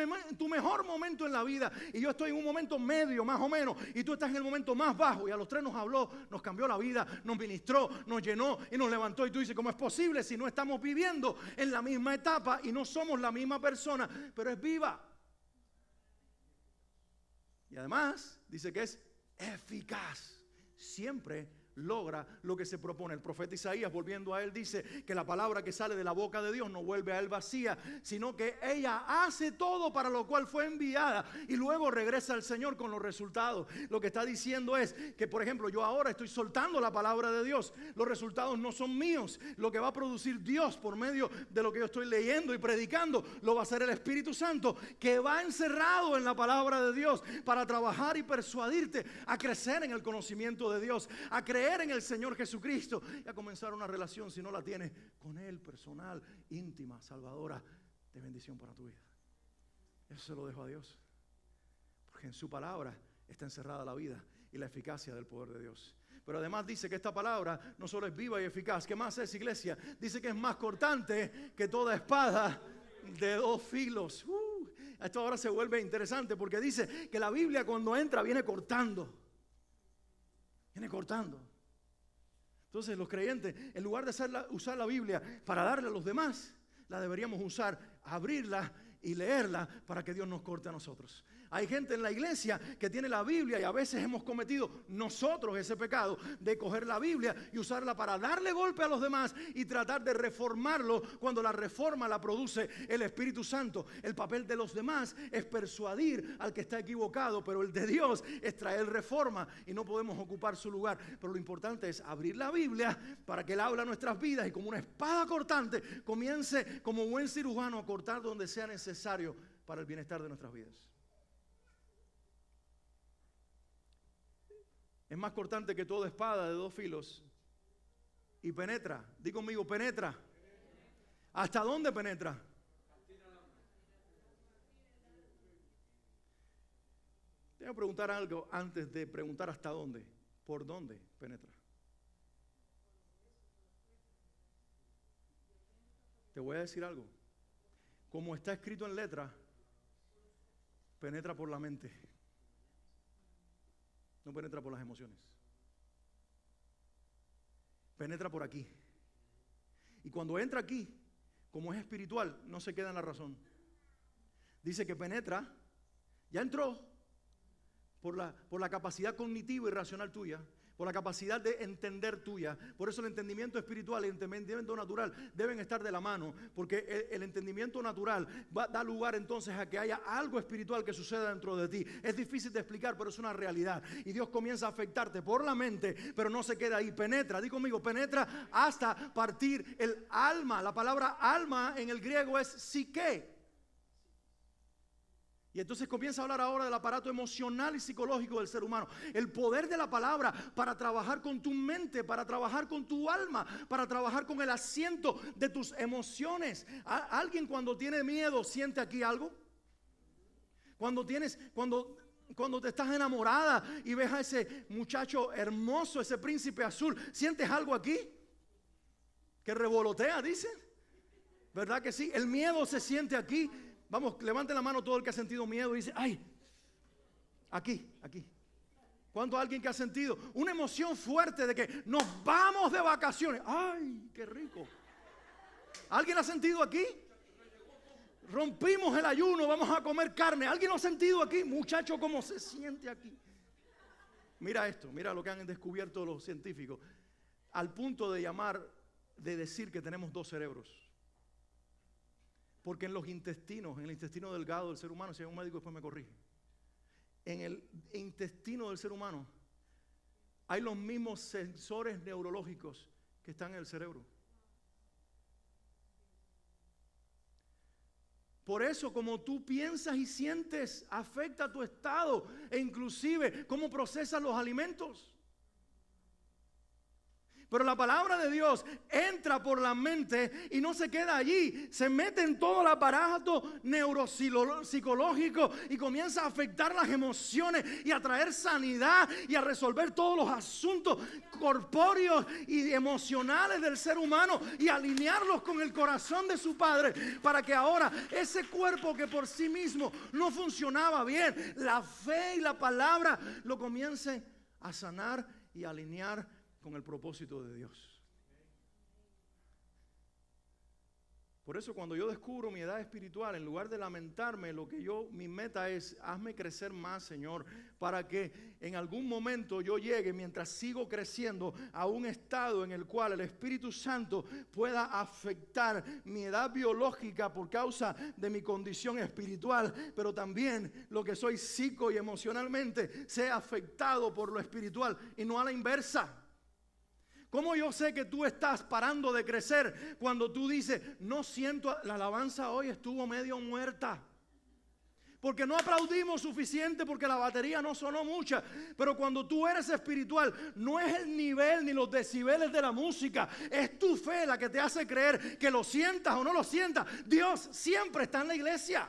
mejor momento en la vida. Y yo estoy en un momento medio, más o menos. Y tú estás en el momento más bajo. Y a los tres nos habló, nos cambió la vida, nos ministró, nos llenó y nos levantó. Y tú dices, ¿cómo es posible si no estamos viviendo en la misma etapa y no somos la misma persona? Pero es viva. Y además dice que es eficaz. Siempre logra lo que se propone. El profeta Isaías, volviendo a él, dice que la palabra que sale de la boca de Dios no vuelve a él vacía, sino que ella hace todo para lo cual fue enviada y luego regresa al Señor con los resultados. Lo que está diciendo es que, por ejemplo, yo ahora estoy soltando la palabra de Dios. Los resultados no son míos. Lo que va a producir Dios por medio de lo que yo estoy leyendo y predicando, lo va a hacer el Espíritu Santo, que va encerrado en la palabra de Dios para trabajar y persuadirte a crecer en el conocimiento de Dios, a creer en el Señor Jesucristo y a comenzar una relación, si no la tienes, con Él, personal, íntima, salvadora, de bendición para tu vida. Eso se lo dejo a Dios, porque en su palabra está encerrada la vida y la eficacia del poder de Dios. Pero además dice que esta palabra no solo es viva y eficaz. ¿Qué más es, iglesia? Dice que es más cortante que toda espada de dos filos. Esto ahora se vuelve interesante porque dice que la Biblia cuando entra viene cortando. Viene cortando. Entonces los creyentes, en lugar de usar la Biblia para darle a los demás, la deberíamos usar, abrirla y leerla para que Dios nos corte a nosotros. Hay gente en la iglesia que tiene la Biblia y a veces hemos cometido nosotros ese pecado de coger la Biblia y usarla para darle golpe a los demás y tratar de reformarlo cuando la reforma la produce el Espíritu Santo. El papel de los demás es persuadir al que está equivocado, pero el de Dios es traer reforma y no podemos ocupar su lugar. Pero lo importante es abrir la Biblia para que Él hable a nuestras vidas y como una espada cortante comience como buen cirujano a cortar donde sea necesario para el bienestar de nuestras vidas. Es más cortante que toda espada de dos filos y penetra. Di conmigo, penetra. ¿Hasta dónde penetra? Tengo que preguntar algo antes de preguntar hasta dónde. ¿Por dónde penetra? Te voy a decir algo. Como está escrito en letra, penetra por la mente. No penetra por las emociones. Penetra por aquí. Y cuando entra aquí, como es espiritual, no se queda en la razón. Dice que penetra, ya entró por la capacidad cognitiva y racional tuya, por la capacidad de entender tuya. Por eso el entendimiento espiritual y el entendimiento natural deben estar de la mano, porque el entendimiento natural da lugar entonces a que haya algo espiritual que suceda dentro de ti. Es difícil de explicar, pero es una realidad. Y Dios comienza a afectarte por la mente, pero no se queda ahí, penetra. Di conmigo, penetra hasta partir el alma. La palabra alma en el griego es psique. Y entonces comienza a hablar ahora del aparato emocional y psicológico del ser humano. El poder de la palabra para trabajar con tu mente, para trabajar con tu alma, para trabajar con el asiento de tus emociones. ¿Alguien cuando tiene miedo siente aquí algo? Cuando te estás enamorada y ves a ese muchacho hermoso, ese príncipe azul, ¿sientes algo aquí? Que revolotea, dicen. ¿Verdad que sí? El miedo se siente aquí. Vamos, levante la mano todo el que ha sentido miedo y dice, ay, aquí. ¿Cuánto alguien que ha sentido una emoción fuerte de que nos vamos de vacaciones? Ay, qué rico. ¿Alguien ha sentido aquí? Rompimos el ayuno, vamos a comer carne. ¿Alguien lo ha sentido aquí? Muchacho, ¿cómo se siente aquí? Mira esto, mira lo que han descubierto los científicos. Al punto de decir que tenemos dos cerebros. Porque en los intestinos, en el intestino delgado del ser humano, si hay un médico después me corrige, en el intestino del ser humano hay los mismos sensores neurológicos que están en el cerebro. Por eso, como tú piensas y sientes, afecta tu estado e inclusive cómo procesas los alimentos. Pero la palabra de Dios entra por la mente y no se queda allí. Se mete en todo el aparato neuropsicológico y comienza a afectar las emociones y a traer sanidad y a resolver todos los asuntos corpóreos y emocionales del ser humano y alinearlos con el corazón de su Padre, para que ahora ese cuerpo que por sí mismo no funcionaba bien, la fe y la palabra lo comiencen a sanar y a alinear con el propósito de Dios. Por eso cuando yo descubro mi edad espiritual, en lugar de lamentarme, mi meta es: hazme crecer más, Señor, para que en algún momento yo llegue, mientras sigo creciendo, a un estado en el cual el Espíritu Santo pueda afectar mi edad biológica por causa de mi condición espiritual, pero también lo que soy psico y emocionalmente sea afectado por lo espiritual y no a la inversa. ¿Cómo yo sé que tú estás parando de crecer cuando tú dices: no siento, la alabanza hoy estuvo medio muerta? Porque no aplaudimos suficiente, porque la batería no sonó mucha. Pero cuando tú eres espiritual, no es el nivel ni los decibeles de la música, es tu fe la que te hace creer que lo sientas o no lo sientas, Dios siempre está en la iglesia.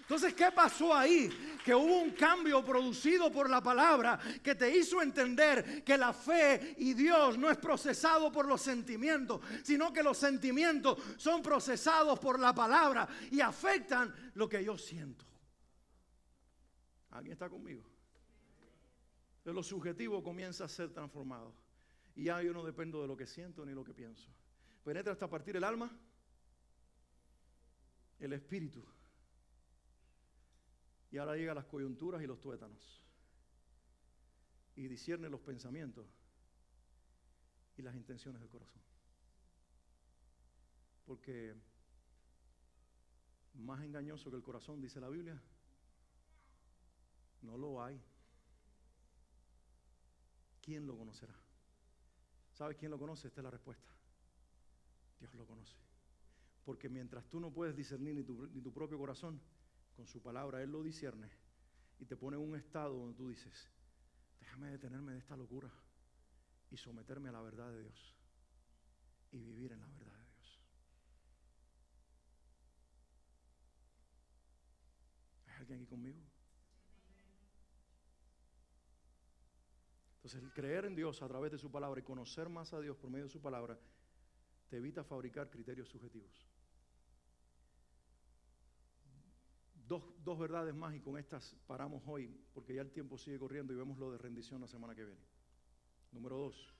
Entonces, ¿qué pasó ahí? Que hubo un cambio producido por la palabra que te hizo entender que la fe y Dios no es procesado por los sentimientos, sino que los sentimientos son procesados por la palabra y afectan lo que yo siento. ¿Alguien está conmigo? Entonces, lo subjetivo comienza a ser transformado y ya yo no dependo de lo que siento ni lo que pienso. Penetra hasta partir el alma, el espíritu. Y ahora llega a las coyunturas y los tuétanos. Y discierne los pensamientos y las intenciones del corazón. Porque más engañoso que el corazón, dice la Biblia, no lo hay. ¿Quién lo conocerá? ¿Sabes quién lo conoce? Esta es la respuesta. Dios lo conoce. Porque mientras tú no puedes discernir ni tu propio corazón, con su palabra Él lo discierne y te pone en un estado donde tú dices: déjame detenerme de esta locura y someterme a la verdad de Dios y vivir en la verdad de Dios. ¿Hay alguien aquí conmigo? Entonces, el creer en Dios a través de su palabra y conocer más a Dios por medio de su palabra te evita fabricar criterios subjetivos. Dos verdades más y con estas paramos hoy, porque ya el tiempo sigue corriendo y vemos lo de rendición la semana que viene. Número 2,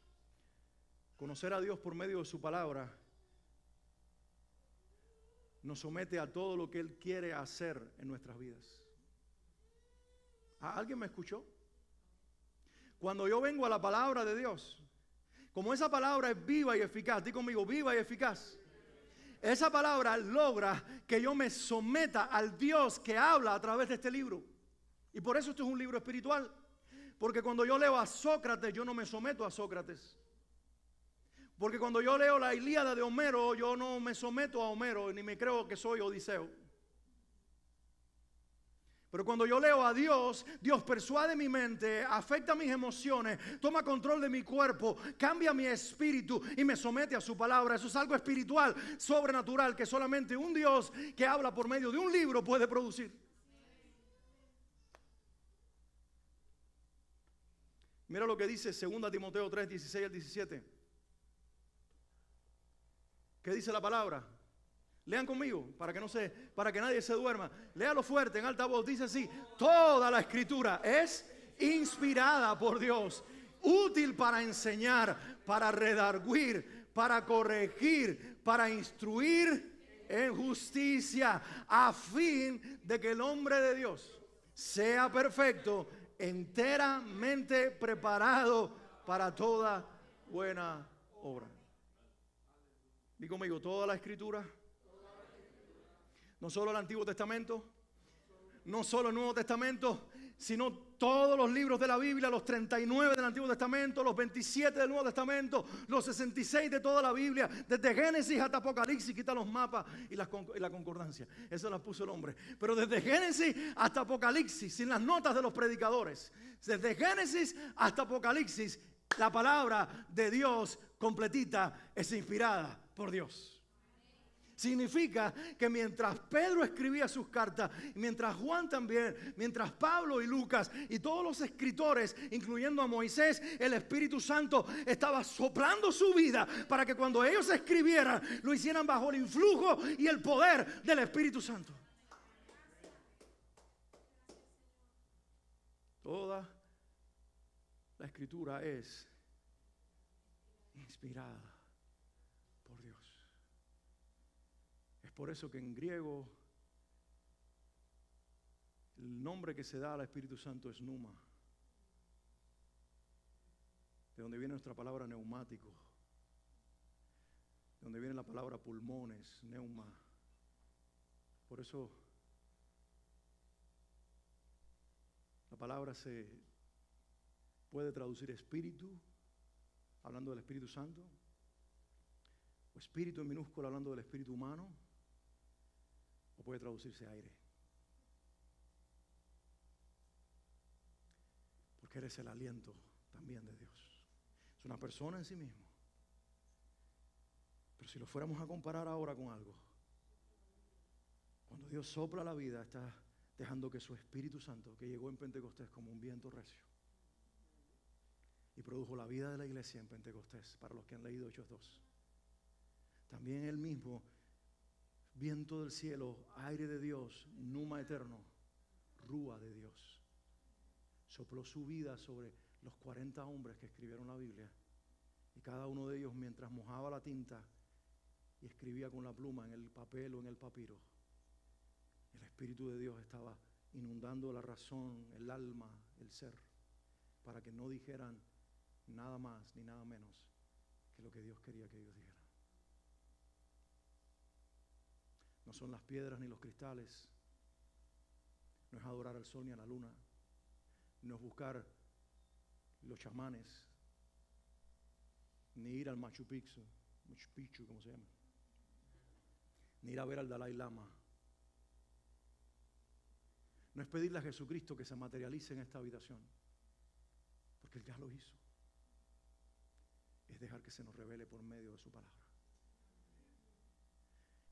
conocer a Dios por medio de su palabra nos somete a todo lo que Él quiere hacer en nuestras vidas. ¿Alguien me escuchó? Cuando yo vengo a la palabra de Dios, como esa palabra es viva y eficaz, di conmigo, viva y eficaz. Esa palabra logra que yo me someta al Dios que habla a través de este libro. Y por eso esto es un libro espiritual. Porque cuando yo leo a Sócrates, yo no me someto a Sócrates. Porque cuando yo leo la Ilíada de Homero, yo no me someto a Homero, ni me creo que soy Odiseo. Pero cuando yo leo a Dios, Dios persuade mi mente, afecta mis emociones, toma control de mi cuerpo, cambia mi espíritu y me somete a su palabra. Eso es algo espiritual, sobrenatural, que solamente un Dios que habla por medio de un libro puede producir. Mira lo que dice 2 Timoteo 3, 16 al 17. ¿Qué dice la palabra? Lean conmigo, para que nadie se duerma. Léalo fuerte, en alta voz. Dice así: toda la escritura es inspirada por Dios, útil para enseñar, para redarguir, para corregir, para instruir en justicia, a fin de que el hombre de Dios sea perfecto, enteramente preparado para toda buena obra. Di conmigo, toda la escritura. No solo el Antiguo Testamento, no solo el Nuevo Testamento, sino todos los libros de la Biblia, los 39 del Antiguo Testamento, los 27 del Nuevo Testamento, los 66 de toda la Biblia, desde Génesis hasta Apocalipsis. Quita los mapas y la concordancia, eso las puso el hombre. Pero desde Génesis hasta Apocalipsis, sin las notas de los predicadores, desde Génesis hasta Apocalipsis, La palabra de Dios completita es inspirada por Dios. Significa que mientras Pedro escribía sus cartas, mientras Juan también, mientras Pablo y Lucas y todos los escritores, incluyendo a Moisés, el Espíritu Santo estaba soplando su vida para que cuando ellos escribieran, lo hicieran bajo el influjo y el poder del Espíritu Santo. Toda la escritura es inspirada por Dios. Es por eso que en griego el nombre que se da al Espíritu Santo es pneuma, de donde viene nuestra palabra neumático, de donde viene la palabra pulmones, neuma. Por eso la palabra se puede traducir espíritu, hablando del Espíritu Santo, o espíritu en minúscula, hablando del espíritu humano, o puede traducirse aire. Porque eres el aliento también de Dios. Es una persona en sí mismo. Pero si lo fuéramos a comparar ahora con algo, cuando Dios sopla la vida, está dejando que su Espíritu Santo, que llegó en Pentecostés como un viento recio, y produjo la vida de la iglesia en Pentecostés, para los que han leído Hechos 2. También el mismo viento del cielo, aire de Dios, pneuma eterno, rúa de Dios, sopló su vida sobre los 40 hombres que escribieron la Biblia, y cada uno de ellos, mientras mojaba la tinta y escribía con la pluma en el papel o en el papiro, el Espíritu de Dios estaba inundando la razón, el alma, el ser, para que no dijeran nada más ni nada menos que lo que Dios quería que ellos dijeran. No son las piedras ni los cristales, no es adorar al sol ni a la luna, no es buscar los chamanes, ni ir al Machu Picchu, como se llama, ni ir a ver al Dalai Lama. No es pedirle a Jesucristo que se materialice en esta habitación, porque Él ya lo hizo. Es dejar que se nos revele por medio de su palabra.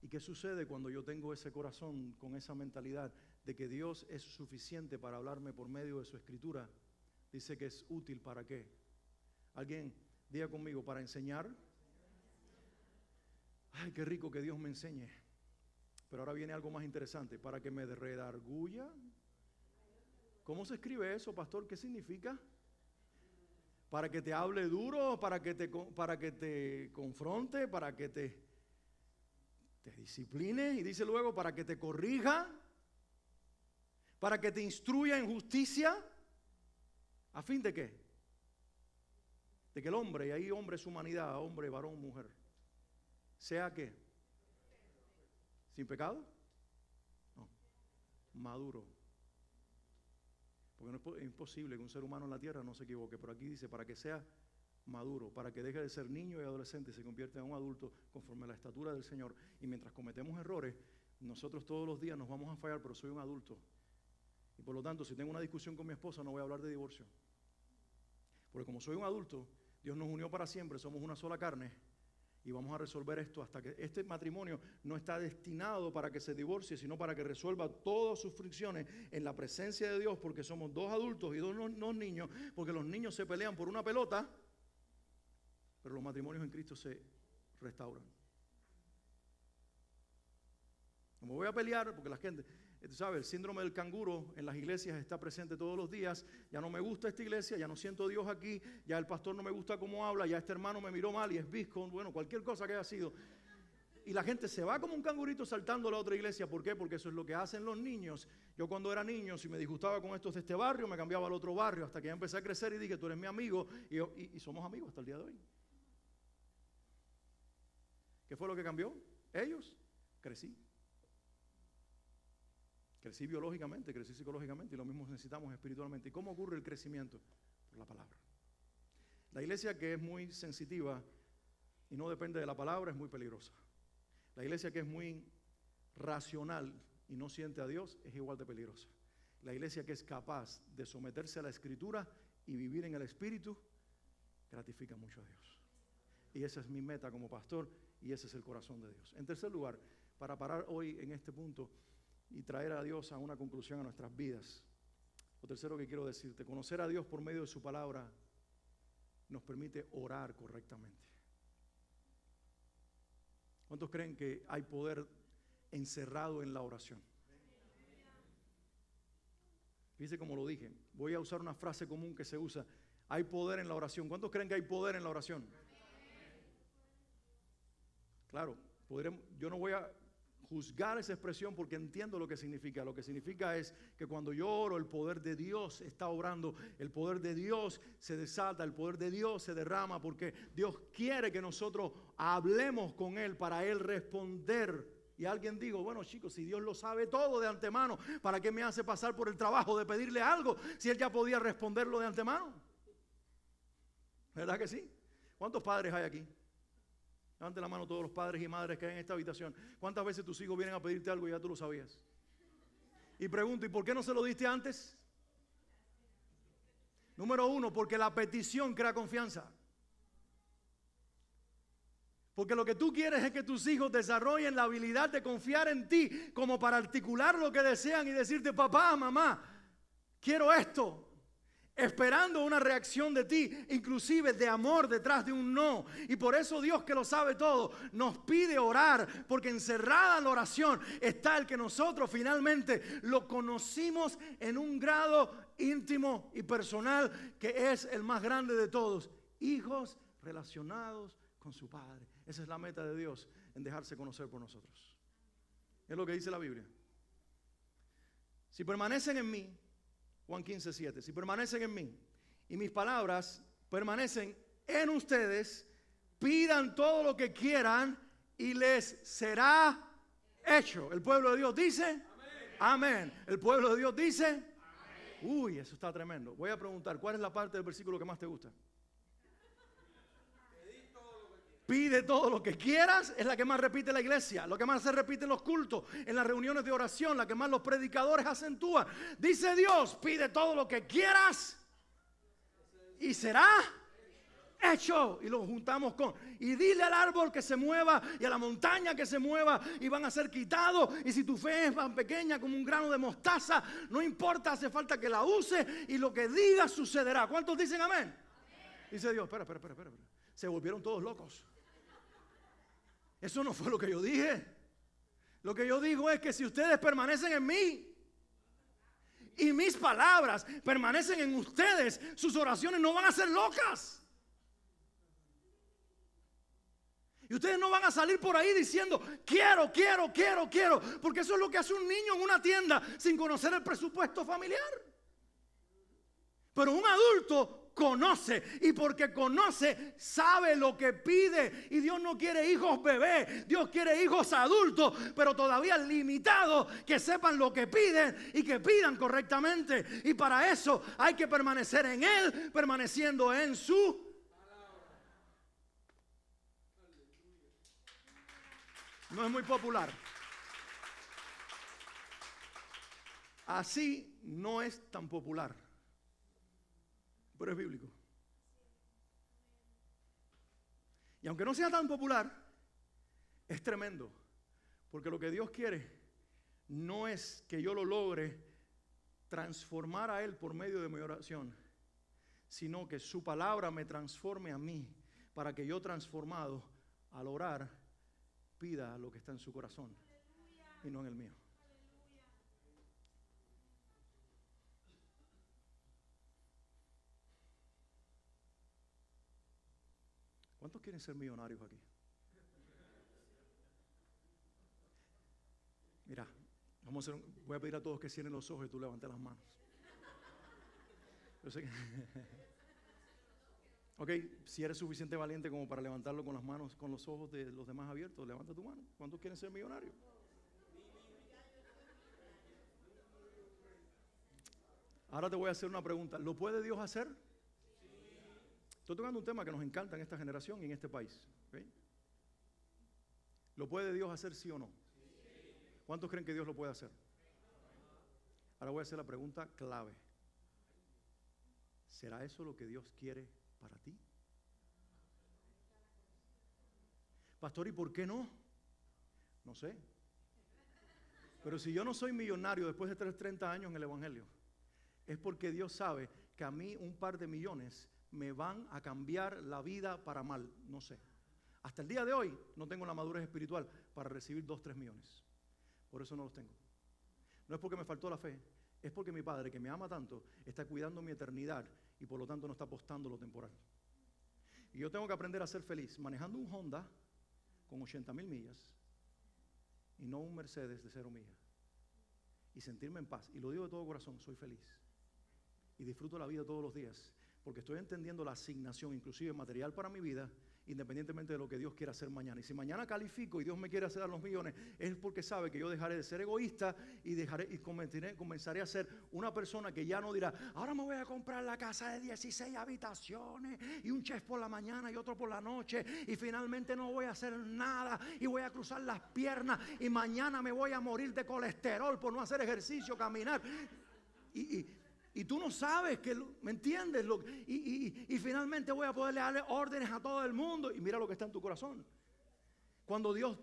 ¿Y qué sucede cuando yo tengo ese corazón con esa mentalidad de que Dios es suficiente para hablarme por medio de su escritura? Dice que es útil ¿para qué? Alguien diga conmigo, para enseñar. Ay, qué rico que Dios me enseñe. Pero ahora viene algo más interesante, para que me redarguya. ¿Cómo se escribe eso, pastor? ¿Qué significa? Para que te hable duro, para que te confronte, para que te discipline, y dice luego para que te corrija, para que te instruya en justicia, ¿a fin de qué? De que el hombre, y ahí hombre es humanidad, hombre, varón, mujer, sea ¿qué? ¿Sin pecado? No, maduro. Porque no es imposible que un ser humano en la tierra no se equivoque, pero aquí dice para que sea maduro, para que deje de ser niño y adolescente y se convierta en un adulto conforme a la estatura del Señor. Y mientras cometemos errores, nosotros todos los días nos vamos a fallar, pero soy un adulto. Y por lo tanto, si tengo una discusión con mi esposa, no voy a hablar de divorcio. Porque como soy un adulto, Dios nos unió para siempre, somos una sola carne. Y vamos a resolver esto hasta que este matrimonio no está destinado para que se divorcie, sino para que resuelva todas sus fricciones en la presencia de Dios, porque somos dos adultos y dos niños, porque los niños se pelean por una pelota, pero los matrimonios en Cristo se restauran. No me voy a pelear porque la gente, tú sabes, el síndrome del canguro en las iglesias está presente todos los días. Ya no me gusta esta iglesia, ya no siento a Dios aquí, ya el pastor no me gusta cómo habla, ya este hermano me miró mal y es visco, bueno, cualquier cosa que haya sido. Y la gente se va como un cangurito saltando a la otra iglesia. ¿Por qué? Porque eso es lo que hacen los niños. Yo cuando era niño, si me disgustaba con estos de este barrio, me cambiaba al otro barrio, hasta que ya empecé a crecer y dije, tú eres mi amigo, y somos amigos hasta el día de hoy. ¿Qué fue lo que cambió? Ellos, crecí. Crecí biológicamente, crecí psicológicamente, y lo mismo necesitamos espiritualmente. ¿Y cómo ocurre el crecimiento? Por la palabra. La iglesia que es muy sensitiva y no depende de la palabra es muy peligrosa. La iglesia que es muy racional y no siente a Dios es igual de peligrosa. La iglesia que es capaz de someterse a la escritura y vivir en el espíritu gratifica mucho a Dios. Y esa es mi meta como pastor y ese es el corazón de Dios. En tercer lugar, para parar hoy en este punto y traer a Dios a una conclusión a nuestras vidas, lo tercero que quiero decirte, conocer a Dios por medio de su palabra nos permite orar correctamente. ¿Cuántos creen que hay poder encerrado en la oración? Fíjense como lo dije, voy a usar una frase común que se usa, hay poder en la oración. ¿Cuántos creen que hay poder en la oración? Claro, yo no voy a juzgar esa expresión porque entiendo lo que significa. Lo que significa es que cuando yo oro, el poder de Dios está obrando, el poder de Dios se desata, el poder de Dios se derrama, porque Dios quiere que nosotros hablemos con Él para Él responder. Y alguien dijo, bueno chicos, si Dios lo sabe todo de antemano, ¿para qué me hace pasar por el trabajo de pedirle algo si Él ya podía responderlo de antemano? ¿Verdad que sí? ¿Cuántos padres hay aquí? Levanten la mano todos los padres y madres que hay en esta habitación. ¿Cuántas veces tus hijos vienen a pedirte algo y ya tú lo sabías? Y pregunto, ¿y por qué no se lo diste antes? Número uno, porque la petición crea confianza. Porque lo que tú quieres es que tus hijos desarrollen la habilidad de confiar en ti como para articular lo que desean y decirte, papá, mamá, quiero esto. Esperando una reacción de ti, inclusive de amor detrás de un no. Y por eso Dios, que lo sabe todo, nos pide orar, porque encerrada en la oración está el que nosotros finalmente lo conocimos en un grado íntimo y personal, que es el más grande de todos, hijos relacionados con su Padre. Esa es la meta de Dios, en dejarse conocer por nosotros. Es lo que dice la Biblia. Si permanecen en mí, Juan 15:7, si permanecen en mí y mis palabras permanecen en ustedes, pidan todo lo que quieran y les será hecho. El pueblo de Dios dice, amén. El pueblo de Dios dice, amén. Uy, eso está tremendo. Voy a preguntar, ¿cuál es la parte del versículo que más te gusta? Pide todo lo que quieras, es la que más repite la iglesia, lo que más se repite en los cultos, en las reuniones de oración, la que más los predicadores acentúan. Dice Dios, pide todo lo que quieras y será hecho. Y lo juntamos con, y dile al árbol que se mueva y a la montaña que se mueva y van a ser quitados. Y si tu fe es tan pequeña como un grano de mostaza, no importa, hace falta que la use y lo que digas sucederá. ¿Cuántos dicen amén? Dice Dios, espera. Se volvieron todos locos. Eso no fue lo que yo dije. Lo que yo digo es que si ustedes permanecen en mí y mis palabras permanecen en ustedes, sus oraciones no van a ser locas. Y ustedes no van a salir por ahí diciendo, quiero, porque eso es lo que hace un niño en una tienda sin conocer el presupuesto familiar. Pero un adulto conoce, y porque conoce, sabe lo que pide. Y Dios no quiere hijos bebés, Dios quiere hijos adultos, pero todavía limitados, que sepan lo que piden y que pidan correctamente. Y para eso hay que permanecer en Él, permaneciendo en su palabra. No es muy popular. Así no es tan popular, pero es bíblico. Y aunque no sea tan popular, es tremendo, porque lo que Dios quiere no es que yo lo logre transformar a Él por medio de mi oración, sino que su palabra me transforme a mí, para que yo, transformado al orar, pida lo que está en su corazón y no en el mío. ¿Cuántos quieren ser millonarios aquí? Mira, voy a pedir a todos que cierren los ojos y tú levantes las manos. Yo sé que ok, si eres suficiente valiente como para levantarlo con las manos, con los ojos de los demás abiertos, levanta tu mano. ¿Cuántos quieren ser millonarios? Ahora te voy a hacer una pregunta. ¿Lo puede Dios hacer? Estoy tocando un tema que nos encanta en esta generación y en este país. ¿Okay? ¿Lo puede Dios hacer, sí o no? ¿Cuántos creen que Dios lo puede hacer? Ahora voy a hacer la pregunta clave. ¿Será eso lo que Dios quiere para ti? Pastor, ¿y por qué no? No sé. Pero si yo no soy millonario después de 30 años en el Evangelio, es porque Dios sabe que a mí un par de millones me van a cambiar la vida para mal. No sé. Hasta el día de hoy no tengo la madurez espiritual para recibir 2, 3 millones. Por eso no los tengo. No es porque me faltó la fe, es porque mi Padre, que me ama tanto, está cuidando mi eternidad y por lo tanto no está apostando lo temporal. Y yo tengo que aprender a ser feliz manejando un Honda con 80,000 millas y no un Mercedes de 0 millas. Y sentirme en paz. Y lo digo de todo corazón, soy feliz. Y disfruto la vida todos los días, porque estoy entendiendo la asignación, inclusive material para mi vida, independientemente de lo que Dios quiera hacer mañana. Y si mañana califico y Dios me quiere hacer dar los millones, es porque sabe que yo dejaré de ser egoísta y comenzaré a ser una persona que ya no dirá, ahora me voy a comprar la casa de 16 habitaciones y un chef por la mañana y otro por la noche y finalmente no voy a hacer nada y voy a cruzar las piernas y mañana me voy a morir de colesterol por no hacer ejercicio, caminar. Y tú no sabes, ¿me entiendes? Y finalmente voy a poder darle órdenes a todo el mundo. Y mira lo que está en tu corazón. Cuando Dios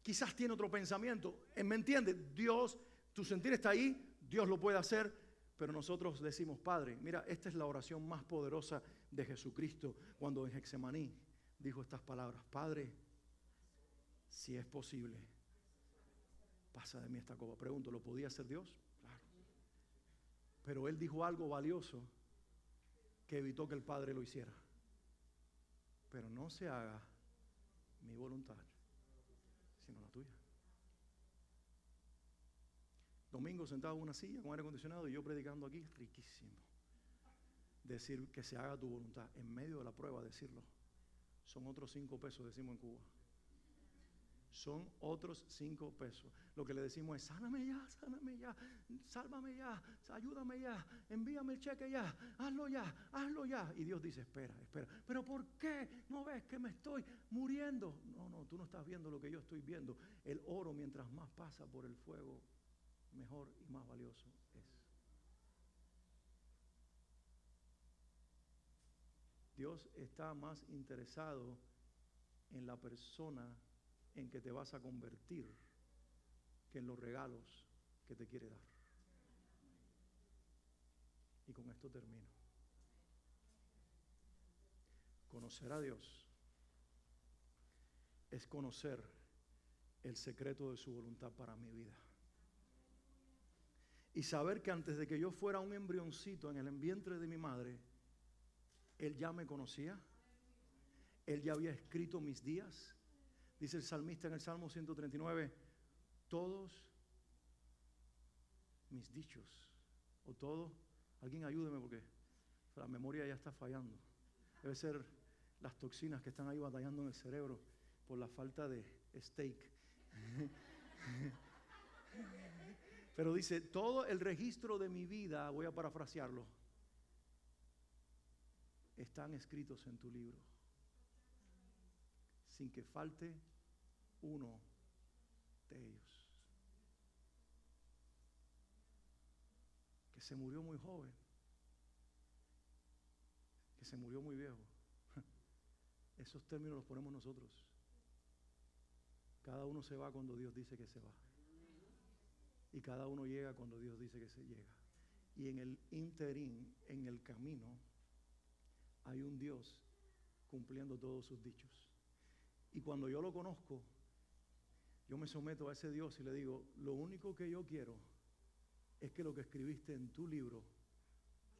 quizás tiene otro pensamiento, ¿me entiendes? Dios, tu sentir está ahí, Dios lo puede hacer, pero nosotros decimos, Padre, mira, esta es la oración más poderosa de Jesucristo cuando en Getsemaní dijo estas palabras, Padre, si es posible, pasa de mí esta copa. Pregunto, ¿lo podía hacer Dios? Pero Él dijo algo valioso que evitó que el Padre lo hiciera. Pero no se haga mi voluntad, sino la tuya. Domingo sentado en una silla con aire acondicionado y yo predicando aquí, riquísimo. Decir que se haga tu voluntad, en medio de la prueba decirlo, son otros 5 pesos, decimos en Cuba. Son otros 5 pesos. Lo que le decimos es, sálvame ya, sálvame ya, ayúdame ya, envíame el cheque ya, hazlo ya, hazlo ya. Y Dios dice, espera, pero ¿por qué no ves que me estoy muriendo? No, tú no estás viendo lo que yo estoy viendo. El oro, mientras más pasa por el fuego, mejor y más valioso es. Dios está más interesado en la persona en que te vas a convertir que en los regalos que te quiere dar. Y con esto termino. Conocer a Dios es conocer el secreto de su voluntad para mi vida. Y saber que antes de que yo fuera un embrioncito en el vientre de mi madre, Él ya me conocía, Él ya había escrito mis días. Dice el salmista en el Salmo 139, todos mis dichos, o todo, alguien ayúdeme porque la memoria ya está fallando. Debe ser las toxinas que están ahí batallando en el cerebro por la falta de steak. Pero dice, todo el registro de mi vida, voy a parafrasearlo, están escritos en tu libro, sin que falte uno de ellos. Que se murió muy joven, que se murió muy viejo. Esos términos los ponemos nosotros. Cada uno se va cuando Dios dice que se va. Y cada uno llega cuando Dios dice que se llega. Y en el interín, en el camino, hay un Dios cumpliendo todos sus dichos. Y cuando yo lo conozco, yo me someto a ese Dios y le digo, lo único que yo quiero es que lo que escribiste en tu libro,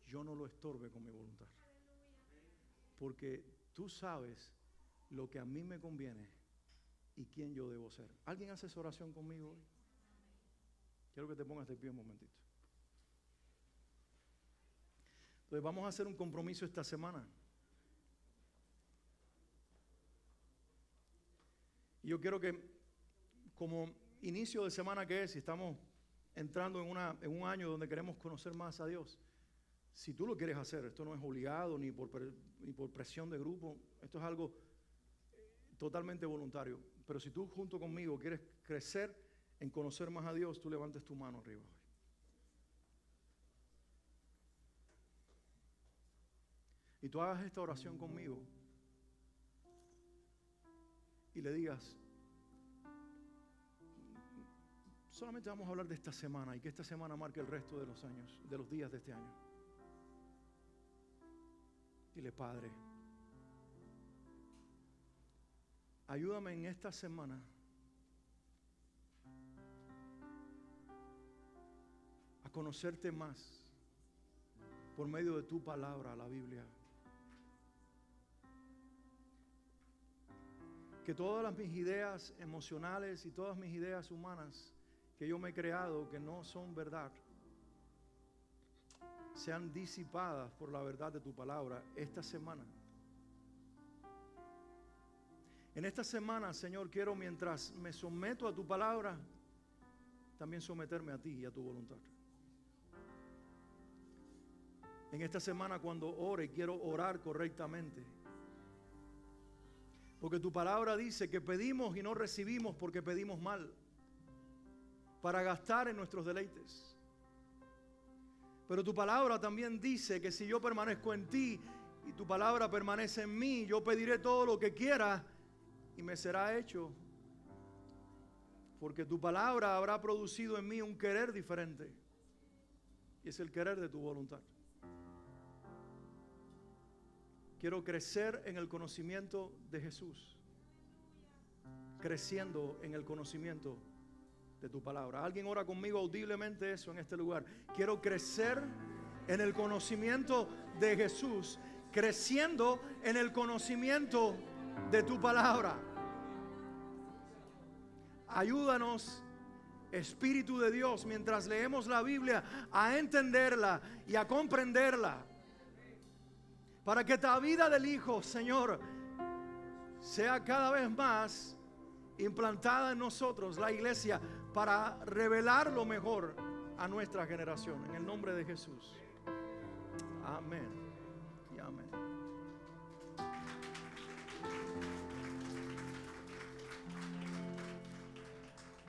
yo no lo estorbe con mi voluntad. Porque tú sabes lo que a mí me conviene y quién yo debo ser. ¿Alguien hace esa oración conmigo hoy? Quiero que te pongas de pie un momentito. Entonces vamos a hacer un compromiso esta semana. Y yo quiero que, como inicio de semana que es, y estamos entrando en un año donde queremos conocer más a Dios, si tú lo quieres hacer, esto no es obligado ni por presión de grupo, esto es algo totalmente voluntario. Pero si tú junto conmigo quieres crecer en conocer más a Dios, tú levantes tu mano arriba hoy. Y tú hagas esta oración conmigo. Y y le digas, solamente vamos a hablar de esta semana y que esta semana marque el resto de los años, de los días de este año. Dile, Padre, ayúdame en esta semana a conocerte más por medio de tu palabra, la Biblia. Que todas mis ideas emocionales y todas mis ideas humanas que yo me he creado, que no son verdad, sean disipadas por la verdad de tu palabra esta semana. En esta semana, Señor, quiero, mientras me someto a tu palabra, también someterme a ti y a tu voluntad. En esta semana, cuando ore, quiero orar correctamente. Porque tu palabra dice que pedimos y no recibimos porque pedimos mal, para gastar en nuestros deleites. Pero tu palabra también dice que si yo permanezco en ti y tu palabra permanece en mí, yo pediré todo lo que quiera y me será hecho. Porque tu palabra habrá producido en mí un querer diferente. Y es el querer de tu voluntad. Quiero crecer en el conocimiento de Jesús. Creciendo en el conocimiento de tu palabra. Alguien ora conmigo audiblemente eso en este lugar. Quiero crecer en el conocimiento de Jesús, creciendo en el conocimiento de tu palabra. Ayúdanos, Espíritu de Dios, mientras leemos la Biblia, a entenderla y a comprenderla, para que la vida del Hijo, Señor, sea cada vez más implantada en nosotros, la iglesia, para revelar lo mejor a nuestra generación. En el nombre de Jesús. Amén y amén.